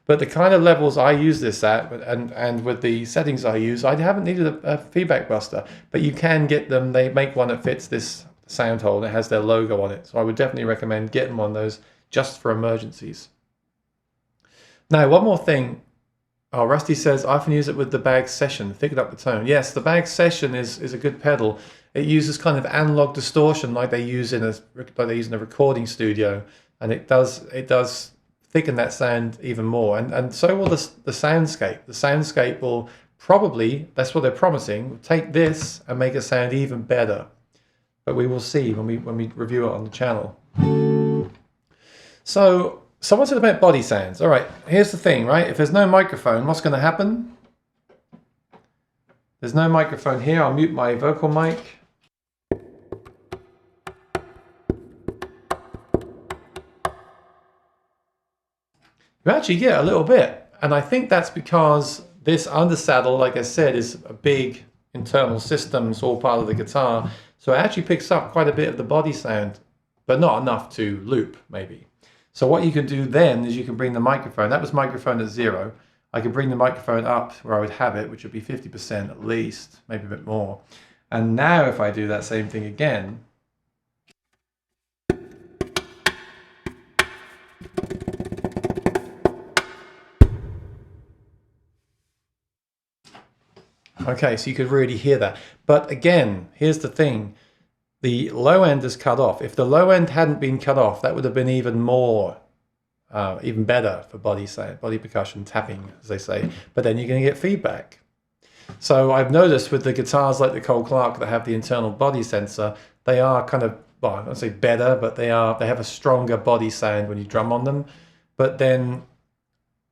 But the kind of levels I use this at, and with the settings I use, I haven't needed a feedback buster. But you can get them. They make one that fits this sound hole and it has their logo on it. So I would definitely recommend getting one of those just for emergencies. Now, one more thing. Oh, Rusty says, I often use it with the Bag Session, thicken up the tone. Yes, the Bag Session is a good pedal. It uses kind of analog distortion like they use in a recording studio, and it does thicken that sound even more. And so will the soundscape. The soundscape will probably, that's what they're promising, take this and make it sound even better. But we will see when we review it on the channel. So someone said about body sounds. All right, here's the thing, right? If there's no microphone, what's going to happen? There's no microphone here. I'll mute my vocal mic. You actually get a little bit. And I think that's because this undersaddle, like I said, is a big internal system. It's all part of the guitar. So it actually picks up quite a bit of the body sound, but not enough to loop, maybe. So what you can do then is you can bring the microphone. That was microphone at 0. I could bring the microphone up where I would have it, which would be 50% at least, maybe a bit more. And now if I do that same thing again, okay, so you could really hear that. But again, here's the thing. The low end is cut off. If the low end hadn't been cut off, that would have been even more, even better for body percussion, tapping, as they say. But then you're going to get feedback. So I've noticed with the guitars like the Cole Clark that have the internal body sensor, they are kind of, well, I don't say better, but they have a stronger body sound when you drum on them. But then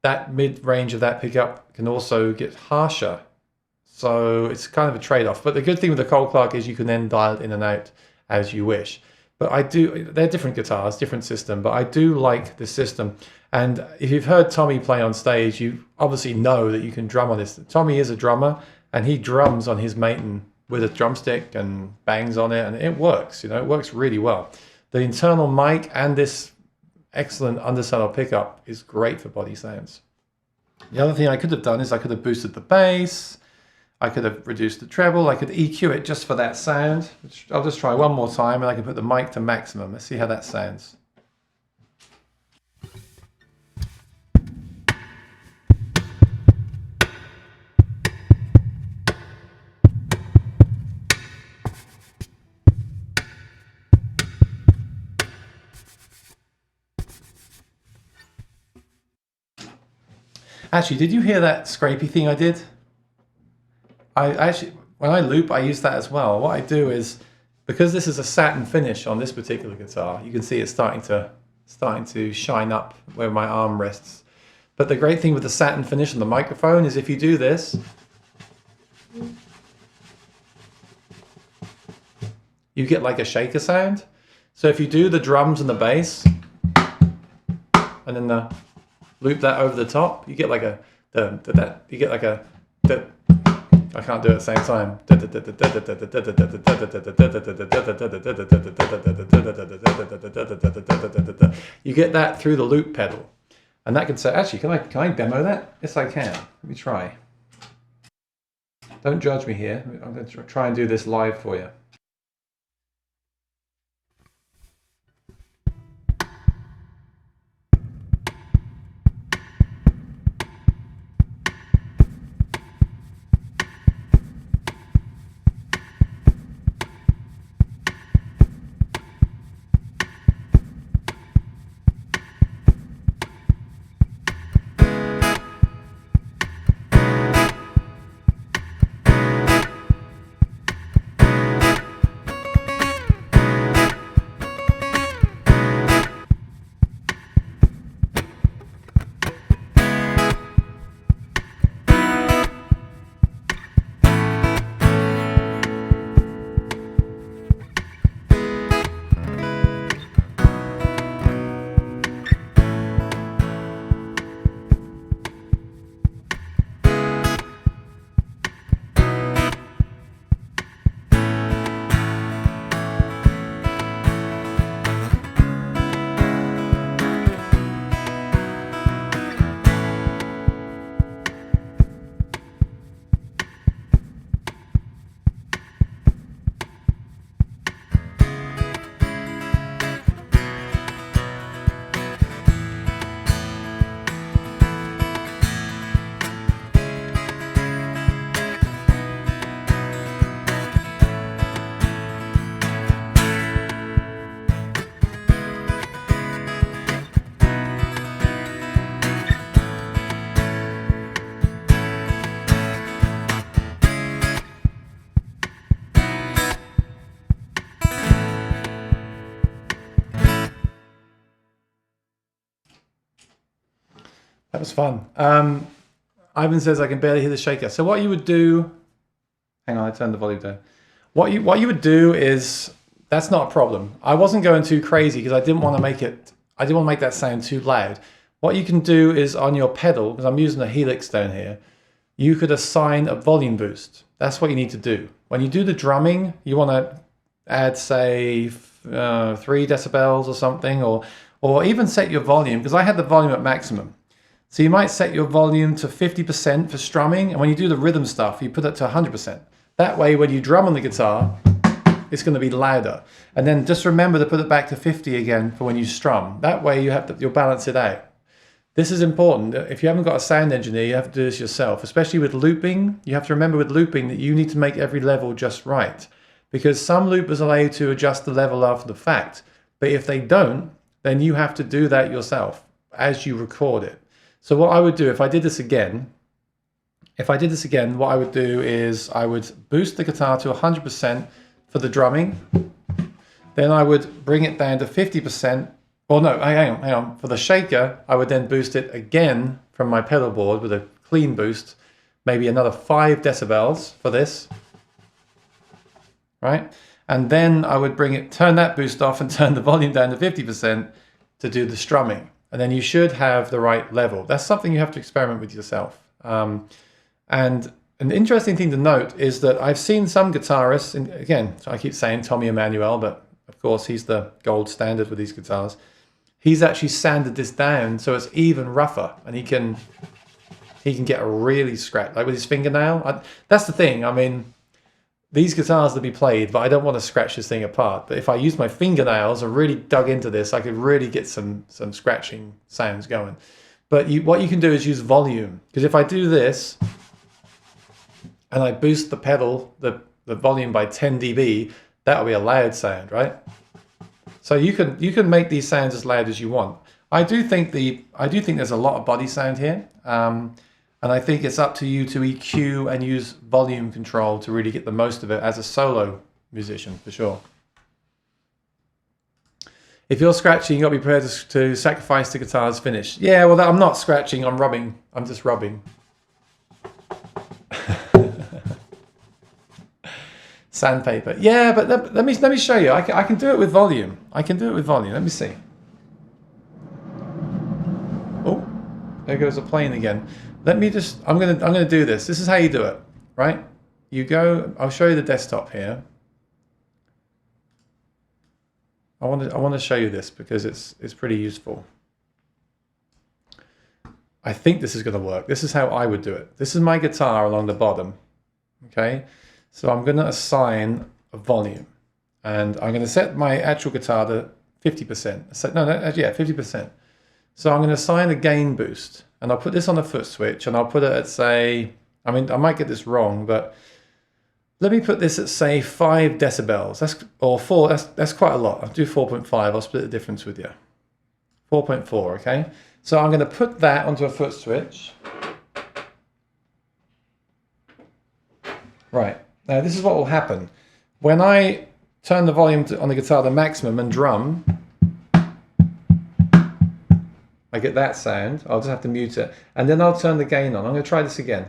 that mid-range of that pickup can also get harsher. So it's kind of a trade-off. But the good thing with the Cole Clark is you can then dial it in and out as you wish. But they're different guitars, different system, but I do like this system. And if you've heard Tommy play on stage, you obviously know that you can drum on this. Tommy is a drummer, and he drums on his Maton with a drumstick and bangs on it, and it works, you know, it works really well. The internal mic and this excellent undersaddle pickup is great for body sounds. The other thing I could have done is I could have boosted the bass, I could have reduced the treble, I could EQ it just for that sound. Which I'll just try one more time and I can put the mic to maximum. Let's see how that sounds. Actually, did you hear that scrapey thing I did? I actually, when I loop, I use that as well. What I do is, because this is a satin finish on this particular guitar, you can see it's starting to shine up where my arm rests. But the great thing with the satin finish on the microphone is if you do this, you get like a shaker sound. So if you do the drums and the bass, and then loop that over the top, you get like I can't do it at the same time. You get that through the loop pedal. And that can say, actually, can I demo that? Yes, I can. Let me try. Don't judge me here. I'm going to try and do this live for you. was fun. Ivan says I can barely hear the shaker. So what you would do, hang on, I turned the volume down. What you would do is, that's not a problem. I wasn't going too crazy because I didn't want to make that sound too loud. What you can do is on your pedal, because I'm using a Helix down here, you could assign a volume boost. That's what you need to do. When you do the drumming, you want to add, say, 3 decibels or something, or even set your volume, because I had the volume at maximum. So you might set your volume to 50% for strumming, and when you do the rhythm stuff, you put it to 100%. That way, when you drum on the guitar, it's going to be louder. And then just remember to put it back to 50 again for when you strum. That way you'll balance it out. This is important. If you haven't got a sound engineer, you have to do this yourself. Especially with looping, you have to remember with looping that you need to make every level just right. Because some loopers allow you to adjust the level after the fact. But if they don't, then you have to do that yourself as you record it. So what I would do if I did this again, what I would do is I would boost the guitar to 100% for the drumming. Then I would bring it down to 50%. Well, no, hang on. For the shaker, I would then boost it again from my pedal board with a clean boost, maybe another 5 decibels for this, right? And then I would turn that boost off and turn the volume down to 50% to do the strumming. And then you should have the right level. That's something you have to experiment with yourself. And an interesting thing to note is that I've seen some guitarists, and again, I keep saying Tommy Emmanuel, but of course he's the gold standard with these guitars. He's actually sanded this down so it's even rougher, and he can get a really scratch, like with his fingernail. That's the thing. I mean, these guitars to be played, but I don't want to scratch this thing apart. But if I use my fingernails and really dug into this, I could really get some scratching sounds going. But what you can do is use volume, because if I do this and I boost the pedal, the volume by 10 dB, that'll be a loud sound, right? So you can make these sounds as loud as you want. I do think there's a lot of body sound here, and I think it's up to you to EQ and use volume control to really get the most of it as a solo musician, for sure. If you're scratching, you've got to be prepared to sacrifice the guitar's finish. Yeah, well, I'm not scratching, I'm rubbing. I'm just rubbing. Sandpaper. Yeah, but let me show you. I can do it with volume. Let me see. Oh, there goes a plane again. I'm gonna do this. This is how you do it, right? You go. I'll show you the desktop here. I want to show you this because it's pretty useful. I think this is going to work. This is how I would do it. This is my guitar along the bottom. Okay, so I'm going to assign a volume, and I'm going to set my actual guitar to 50%. No, 50%. So I'm going to assign a gain boost, and I'll put this on the foot switch, and I'll put it at, say, I mean, I might get this wrong, but let me put this at, say, 5 decibels. Or 4. That's quite a lot. I'll do 4.5. I'll split the difference with you. 4.4. Okay. So I'm going to put that onto a foot switch. Right. Now this is what will happen when I turn the volume on the guitar to maximum and drum. I get that sound. I'll just have to mute it, and then I'll turn the gain on. I'm going to try this again.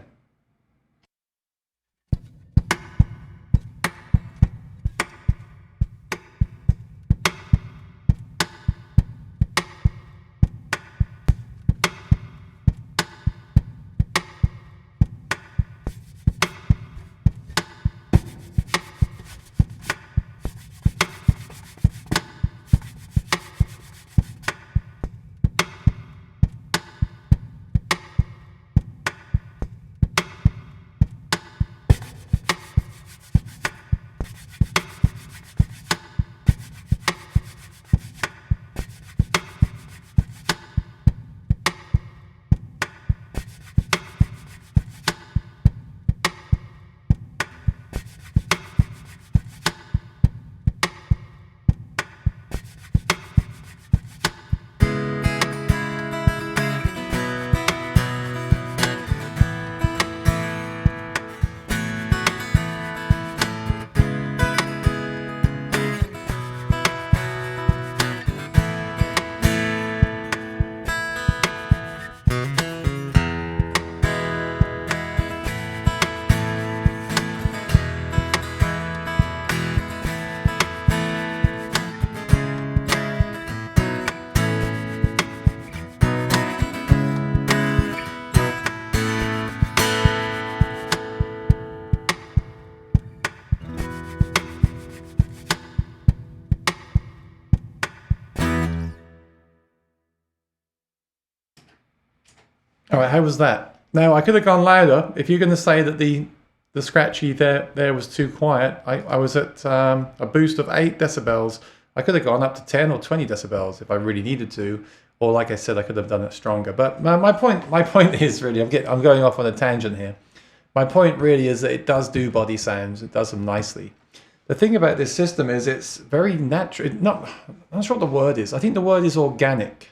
All right, how was that? Now, I could have gone louder. If you're going to say that the scratchy there was too quiet, I was at a boost of 8 decibels. I could have gone up to 10 or 20 decibels if I really needed to, or like I said, I could have done it stronger. But my point is really, I'm going off on a tangent here. My point really is that it does do body sounds. It does them nicely. The thing about this system is it's very natural. I'm not sure what the word is. I think the word is organic.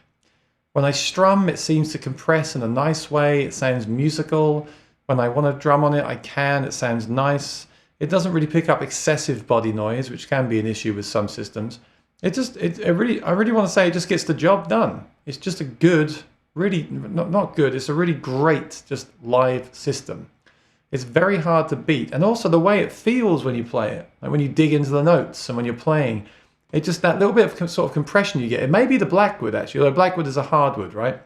When I strum, it seems to compress in a nice way. It sounds musical. When I want to drum on it, I can. It sounds nice. It doesn't really pick up excessive body noise, which can be an issue with some systems. I really want to say it just gets the job done. It's just a good, really, not good, it's a really great, just live system. It's very hard to beat. And also the way it feels when you play it, like when you dig into the notes and when you're playing, it just, that little bit of sort of compression you get. It may be the blackwood actually, although blackwood is a hardwood, right?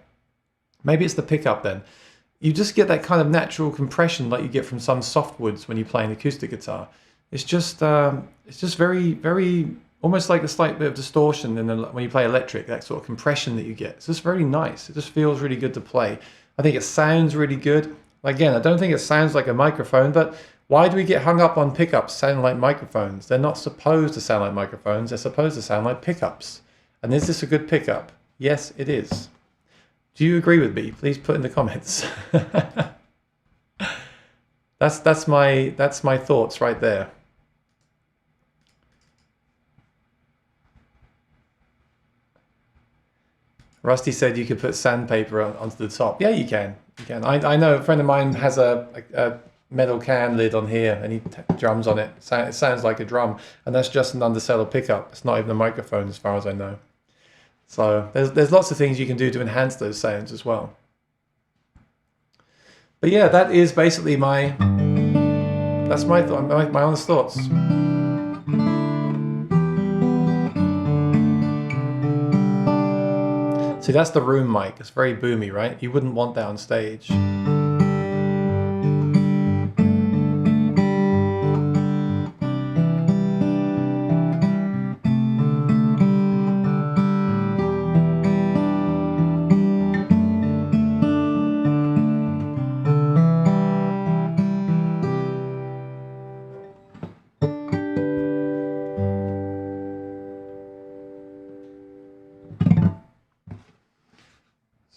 Maybe it's the pickup then. You just get that kind of natural compression like you get from some softwoods when you play an acoustic guitar. It's just very, very, almost like a slight bit of distortion when you play electric, that sort of compression that you get. It's just very nice. It just feels really good to play. I think it sounds really good. Again, I don't think it sounds like a microphone, but why do we get hung up on pickups sounding like microphones? They're not supposed to sound like microphones. They're supposed to sound like pickups. And is this a good pickup? Yes, it is. Do you agree with me? Please put in the comments. That's my thoughts right there. Rusty said you could put sandpaper onto the top. Yeah, you can. You can. I know a friend of mine has a metal can lid on here, and he drums on it. It sounds like a drum, and that's just an undersettled pickup. It's not even a microphone, as far as I know. So there's lots of things you can do to enhance those sounds as well. But yeah, that is basically that's my honest thoughts. See, that's the room mic. It's very boomy, right? You wouldn't want that on stage.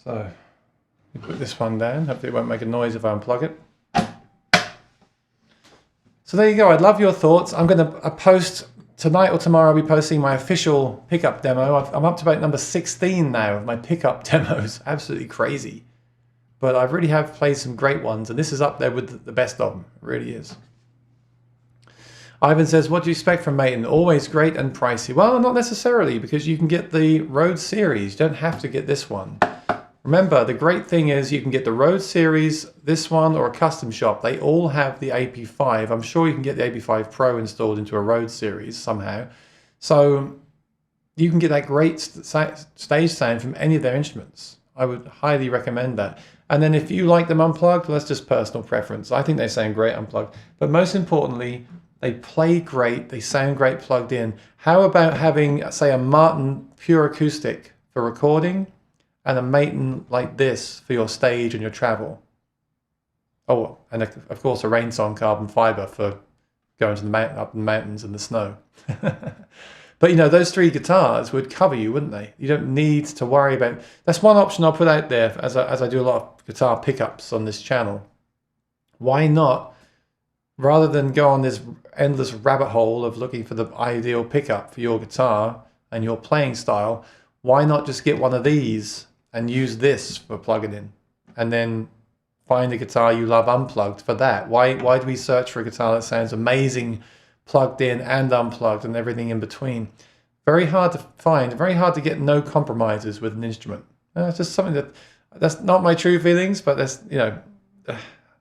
So, you put this one down. Hopefully it won't make a noise if I unplug it. So there you go. I'd love your thoughts. I'm going to post tonight or tomorrow. I'll be posting my official pickup demo. I'm up to about number 16 now of my pickup demos. Absolutely crazy. But I really have played some great ones, and this is up there with the best of them. It really is. Ivan says, what do you expect from Maton? Always great and pricey. Well, not necessarily, because you can get the Road Series. You don't have to get this one. Remember, the great thing is you can get the Road Series, this one, or a custom shop. They all have the AP5. I'm sure you can get the AP5 Pro installed into a Road Series somehow. So you can get that great stage sound from any of their instruments. I would highly recommend that. And then if you like them unplugged, well, that's just personal preference. I think they sound great unplugged. But most importantly, they play great. They sound great plugged in. How about having, say, a Maton Pure Acoustic for recording, and a Maton like this for your stage and your travel? Oh, and of course a Rain Song carbon fiber for going to the up in the mountains in the snow. But you know, those 3 guitars would cover you, wouldn't they? You don't need to worry about. That's one option I'll put out there as I do a lot of guitar pickups on this channel. Why not, rather than go on this endless rabbit hole of looking for the ideal pickup for your guitar and your playing style, why not just get one of these and use this for plugging in, and then find a guitar you love unplugged for that? Why do we search for a guitar that sounds amazing plugged in and unplugged and everything in between? Very hard to find, very hard to get no compromises with an instrument. It's just something that's not my true feelings, but that's, you know,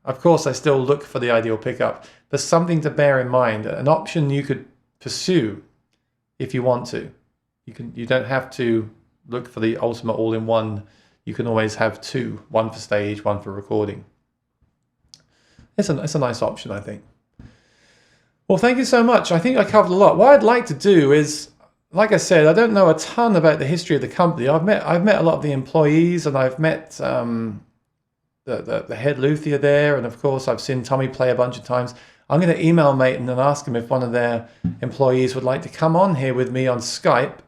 of course I still look for the ideal pickup. There's something to bear in mind, an option you could pursue if you want to. You don't have to look for the ultimate all-in-one. You can always have 2, one for stage, one for recording. It's a nice option, I think. Well, thank you so much. I think I covered a lot. What I'd like to do is, like I said, I don't know a ton about the history of the company. I've met a lot of the employees, and I've met the head luthier there, and of course I've seen Tommy play a bunch of times. I'm going to email Maton and ask him if one of their employees would like to come on here with me on Skype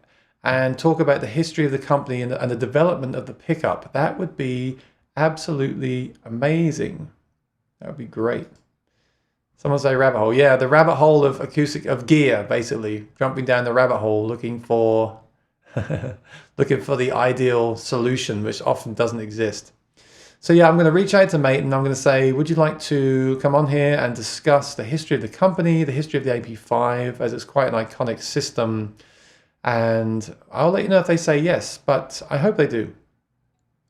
and talk about the history of the company and the development of the pickup. That would be absolutely amazing. That would be great. Someone say rabbit hole. Yeah, the rabbit hole of acoustic, of gear, basically. Jumping down the rabbit hole looking for looking for the ideal solution, which often doesn't exist. So yeah, I'm going to reach out to Maton. I'm going to say, would you like to come on here and discuss the history of the company, the history of the AP5, as it's quite an iconic system. And I'll let you know if they say yes, but I hope they do.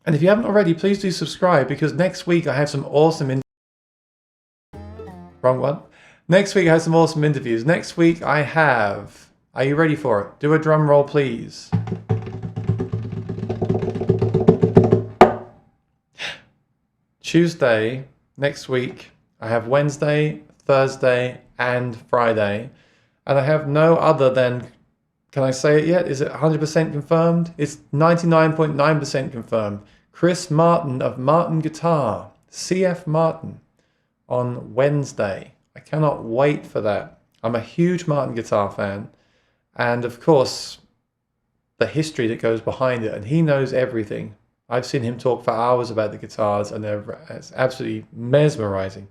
And if you haven't already, please do subscribe, because next week I have some awesome Wrong one. Next week I have some awesome interviews. Next week I have... Are you ready for it? Do a drum roll, please. Tuesday, next week, I have Wednesday, Thursday, and Friday. And I have no other than... Can I say it yet? Is it 100% confirmed? It's 99.9% confirmed. Chris Martin of Martin Guitar, CF Martin, on Wednesday. I cannot wait for that. I'm a huge Martin Guitar fan. And of course, the history that goes behind it. And he knows everything. I've seen him talk for hours about the guitars, and it's absolutely mesmerizing.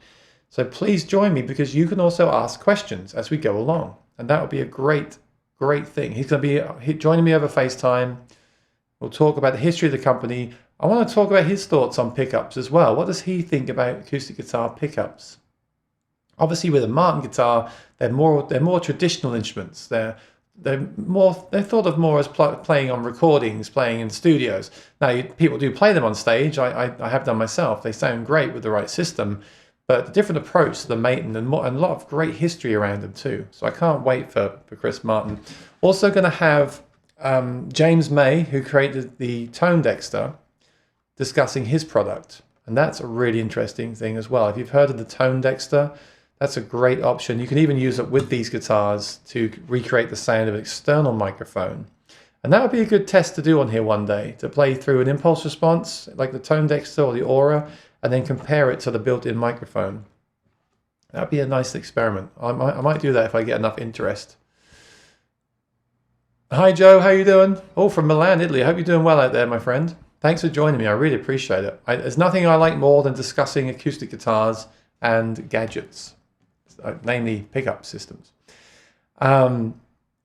So please join me, because you can also ask questions as we go along. And that would be a great thing. He's going to be joining me over FaceTime. We'll talk about the history of the company. I want to talk about his thoughts on pickups as well. What does he think about acoustic guitar pickups? Obviously, with a Martin guitar, they're more traditional instruments. They're thought of more as playing on recordings, playing in studios. Now, people do play them on stage. I have done myself. They sound great with the right system, but a different approach to the Maton, and a lot of great history around them too. So I can't wait for Chris Martin. Also going to have James May, who created the Tone Dexter, discussing his product. And that's a really interesting thing as well. If you've heard of the Tone Dexter, that's a great option. You can even use it with these guitars to recreate the sound of an external microphone. And that would be a good test to do on here one day, to play through an impulse response like the Tone Dexter or the Aura, and then compare it to the built-in microphone. That would be a nice experiment. I might do that if I get enough interest. Hi Joe, how you doing? Oh, from Milan, Italy. I hope you're doing well out there, my friend. Thanks for joining me. I really appreciate it. There's nothing I like more than discussing acoustic guitars and gadgets, namely pickup systems. Who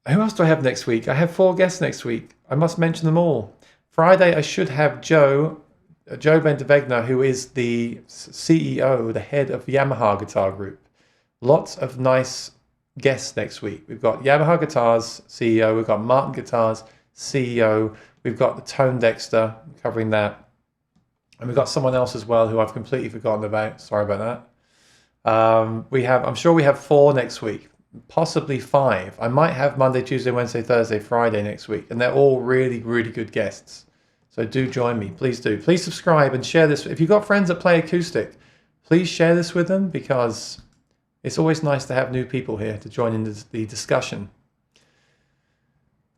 else do I have next week? I have 4 guests next week. I must mention them all. Friday, I should have Joe Bentavegna, who is the CEO, the head of Yamaha Guitar Group. Lots of nice guests next week. We've got Yamaha Guitars CEO, we've got Martin Guitars CEO, we've got the Tone Dexter, covering that. And we've got someone else as well who I've completely forgotten about. Sorry about that. I'm sure we have 4 next week, possibly 5. I might have Monday, Tuesday, Wednesday, Thursday, Friday next week. And they're all really, really good guests. So do join me. Please do. Please subscribe and share this. If you've got friends that play acoustic, please share this with them, because it's always nice to have new people here to join in the discussion.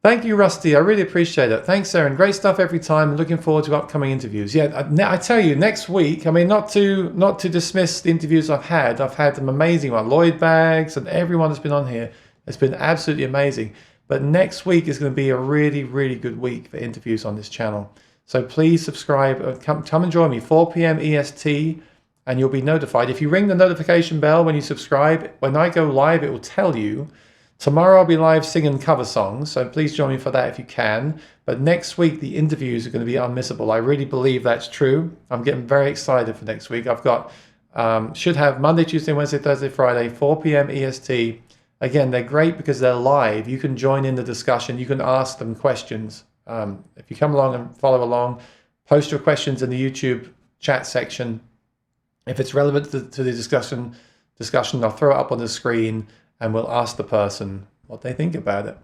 Thank you, Rusty. I really appreciate it. Thanks, Aaron. Great stuff every time. Looking forward to upcoming interviews. Yeah, I tell you, next week, I mean, not to dismiss the interviews I've had them amazing. Like Lloyd Baggs and everyone that's been on here. It's been absolutely amazing. But next week is going to be a really, really good week for interviews on this channel. So please subscribe. Come and join me, 4 p.m. EST, and you'll be notified. If you ring the notification bell when you subscribe, when I go live, it will tell you. Tomorrow I'll be live singing cover songs, so please join me for that if you can. But next week, the interviews are going to be unmissable. I really believe that's true. I'm getting very excited for next week. I've got, should have Monday, Tuesday, Wednesday, Thursday, Friday, 4 p.m. EST. Again, they're great because they're live. You can join in the discussion. You can ask them questions. If you come along and follow along, post your questions in the YouTube chat section. If it's relevant to the discussion, I'll throw it up on the screen and we'll ask the person what they think about it.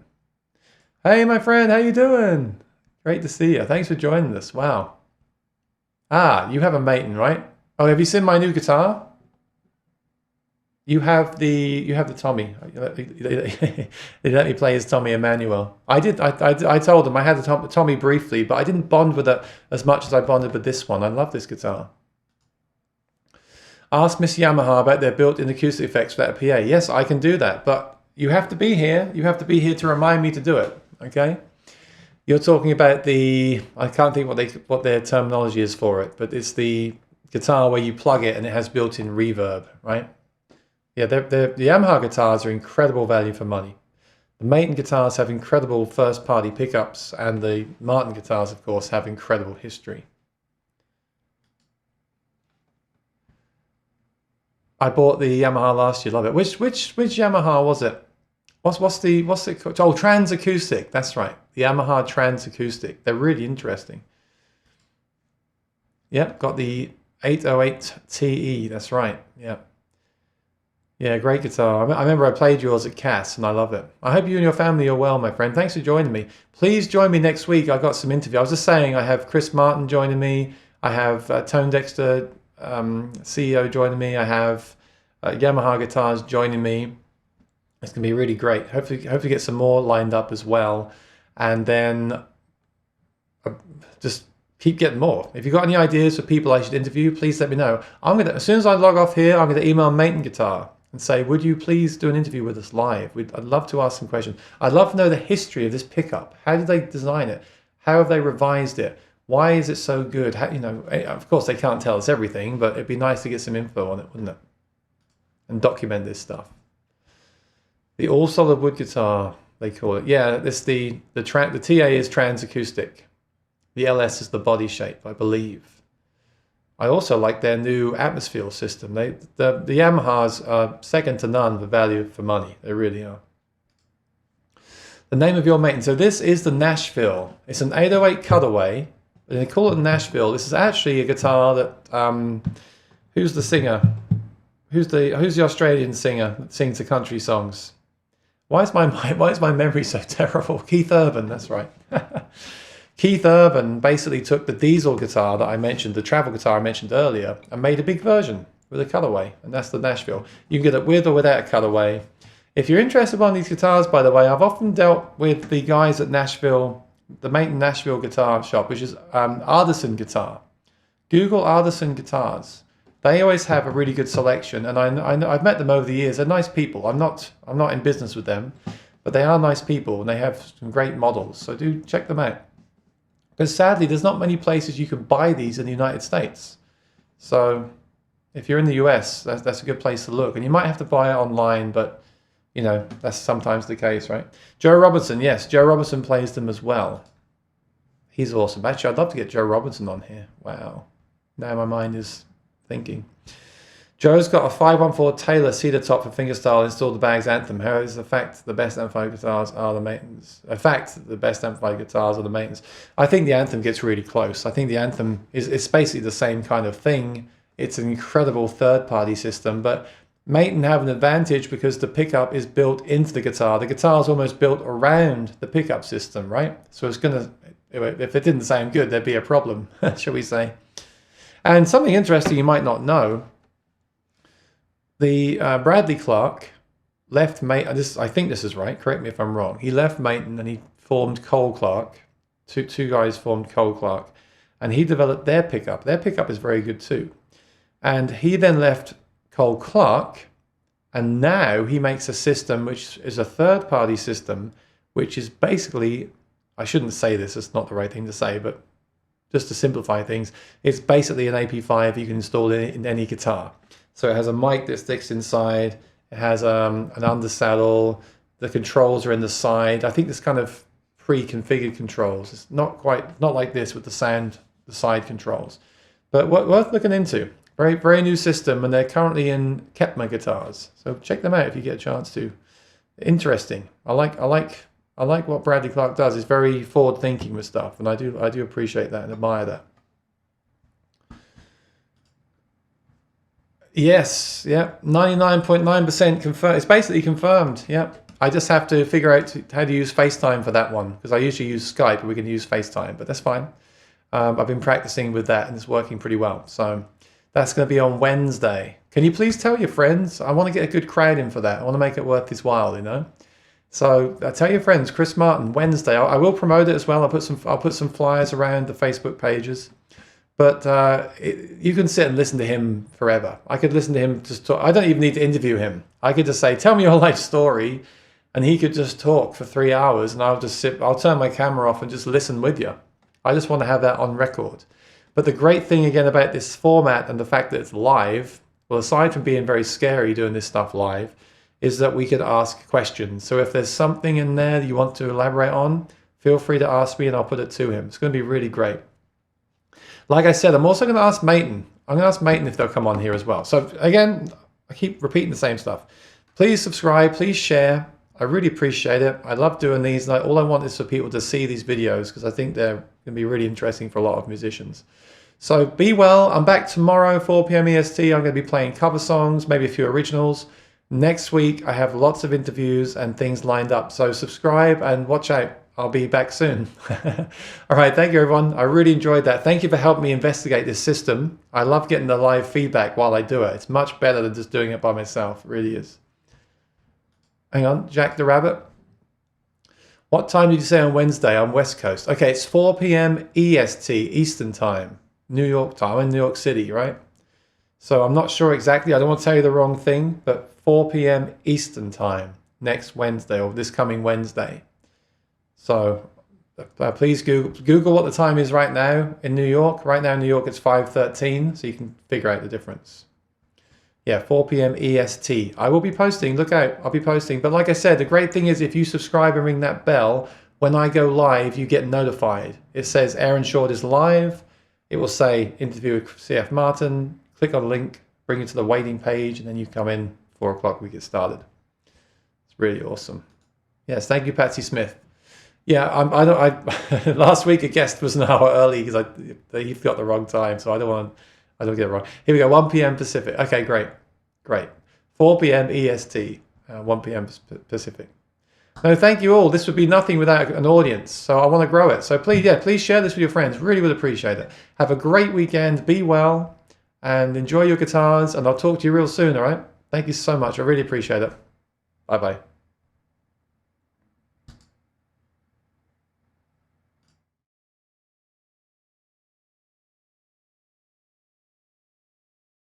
Hey, my friend, how you doing? Great to see you. Thanks for joining us. Wow. Ah, you have a Maton, right? Oh, have you seen my new guitar? You have the Tommy. They let me play his Tommy Emmanuel. I told them I had the Tommy briefly, but I didn't bond with it as much as I bonded with this one. I love this guitar. Ask Miss Yamaha about their built-in acoustic effects for that PA. Yes, I can do that, but you have to be here. You have to be here to remind me to do it, okay? You're talking about the, I can't think what their terminology is for it, but it's the guitar where you plug it and it has built-in reverb, right? Yeah, the Yamaha guitars are incredible value for money. The Maton guitars have incredible first-party pickups, and the Martin guitars, of course, have incredible history. I bought the Yamaha last year. Love it. Which Yamaha was it? What's it called? Oh, Trans Acoustic. That's right. The Yamaha Trans Acoustic. They're really interesting. Yep, got the 808 TE. That's right. Yep. Yeah, great guitar. I remember I played yours at Cass, and I love it. I hope you and your family are well, my friend. Thanks for joining me. Please join me next week. I got some interview. I was just saying I have Chris Martin joining me. I have Tone Dexter, CEO, joining me. I have Yamaha Guitars joining me. It's going to be really great. Hopefully get some more lined up as well. And then just keep getting more. If you've got any ideas for people I should interview, please let me know. As soon as I log off here, I'm going to email Maton Guitar and say, would you please do an interview with us live? I'd love to ask some questions. I'd love to know the history of this pickup. How did they design it? How have they revised it? Why is it so good? How, of course, they can't tell us everything, but it'd be nice to get some info on it, wouldn't it? And document this stuff. The all-solid wood guitar, they call it. Yeah, the TA is Trans Acoustic. The LS is the body shape, I believe. I also like their new atmosphere system. The Yamahas are second to none for value for money. They really are. The name of your Maton. So this is the Nashville. It's an 808 cutaway. They call it Nashville. This is actually a guitar that who's the singer? Who's the Australian singer that sings the country songs? Why is my memory so terrible? Keith Urban, that's right. Keith Urban basically took the diesel guitar that I mentioned, the travel guitar I mentioned earlier, and made a big version with a cutaway, and that's the Nashville. You can get it with or without a cutaway. If you're interested in these guitars, by the way, I've often dealt with the guys at Nashville, the Maton Nashville guitar shop, which is Artisan Guitar. Google Artisan Guitars. They always have a really good selection, and I've met them over the years. They're nice people. I'm not in business with them, but they are nice people, and they have some great models. So do check them out. Because sadly, there's not many places you can buy these in the United States. So if you're in the US, that's a good place to look. And you might have to buy it online, but that's sometimes the case, right? Joe Robinson, yes, Joe Robinson plays them as well. He's awesome. Actually, I'd love to get Joe Robinson on here. Wow. Now my mind is thinking. Joe's got a 514 Taylor cedar top for fingerstyle installed the Bags Anthem. How is the fact the best amplified guitars are the Matons? A fact the best amplified guitars are the Matons. I think the Anthem gets really close. I think the Anthem is basically the same kind of thing. It's an incredible third-party system, but Maton have an advantage because the pickup is built into the guitar. The guitar is almost built around the pickup system, right? So it's going to, if it didn't sound good, there'd be a problem, shall we say. And something interesting you might not know, the Bradley Clark left Maton, I think this is right, correct me if I'm wrong. He left Maton and he formed Cole Clark. Two guys formed Cole Clark. And he developed their pickup. Their pickup is very good too. And he then left Cole Clark, and now he makes a system which is a third-party system, which is basically, I shouldn't say this, it's not the right thing to say, but just to simplify things, it's basically an AP5 you can install in any guitar. So it has a mic that sticks inside, it has an undersaddle, the controls are in the side. I think there's kind of pre-configured controls. It's not like this with the side controls, but worth looking into. Very, very new system, and they're currently in Kepma guitars. So check them out if you get a chance to. Interesting. I like what Bradley Clark does. He's very forward thinking with stuff, and I do appreciate that and admire that. Yes, yeah, 99.9% confirmed. It's basically confirmed. Yeah, I just have to figure out how to use FaceTime for that one, because I usually use Skype, but we can use FaceTime, but that's fine. I've been practicing with that, and it's working pretty well. So that's going to be on Wednesday. Can you please tell your friends? I want to get a good crowd in for that. I want to make it worth his while, So tell your friends, Chris Martin, Wednesday. I will promote it as well. I'll put some flyers around the Facebook pages. But you can sit and listen to him forever. I could listen to him just talk. I don't even need to interview him. I could just say, tell me your life story. And he could just talk for 3 hours and I'll just sit, I'll turn my camera off and just listen with you. I just want to have that on record. But the great thing again about this format and the fact that it's live, well, aside from being very scary doing this stuff live, is that we could ask questions. So if there's something in there that you want to elaborate on, feel free to ask me and I'll put it to him. It's going to be really great. Like I said, I'm also going to ask Maton. I'm going to ask Maton if they'll come on here as well. So again, I keep repeating the same stuff. Please subscribe, please share. I really appreciate it. I love doing these. All I want is for people to see these videos because I think they're going to be really interesting for a lot of musicians. So be well. I'm back tomorrow, 4 p.m. EST. I'm going to be playing cover songs, maybe a few originals. Next week, I have lots of interviews and things lined up. So subscribe and watch out. I'll be back soon. All right. Thank you, everyone. I really enjoyed that. Thank you for helping me investigate this system. I love getting the live feedback while I do it. It's much better than just doing it by myself. It really is. Hang on. Jack the Rabbit. What time did you say on Wednesday? I'm West Coast. Okay. It's 4 p.m. EST, Eastern Time, New York time. I'm in New York City, right? So I'm not sure exactly. I don't want to tell you the wrong thing, but 4 p.m. Eastern Time next Wednesday or this coming Wednesday. So please Google what the time is right now in New York. Right now in New York, it's 5:13, so you can figure out the difference. Yeah, 4 p.m. EST. I will be posting. Look out, I'll be posting. But like I said, the great thing is if you subscribe and ring that bell, when I go live, you get notified. It says Aaron Short is live. It will say interview with CF Martin. Click on the link, bring you to the waiting page, and then you come in 4 o'clock, we get started. It's really awesome. Yes, thank you, Patsy Smith. Yeah, last week a guest was an hour early because he got the wrong time, so I don't get it wrong. Here we go, 1 p.m. Pacific. Okay, great. 4 p.m. EST, 1 p.m. Pacific. No, thank you all. This would be nothing without an audience, so I want to grow it. So please share this with your friends. Really would appreciate it. Have a great weekend. Be well, and enjoy your guitars, and I'll talk to you real soon, all right? Thank you so much. I really appreciate it. Bye-bye.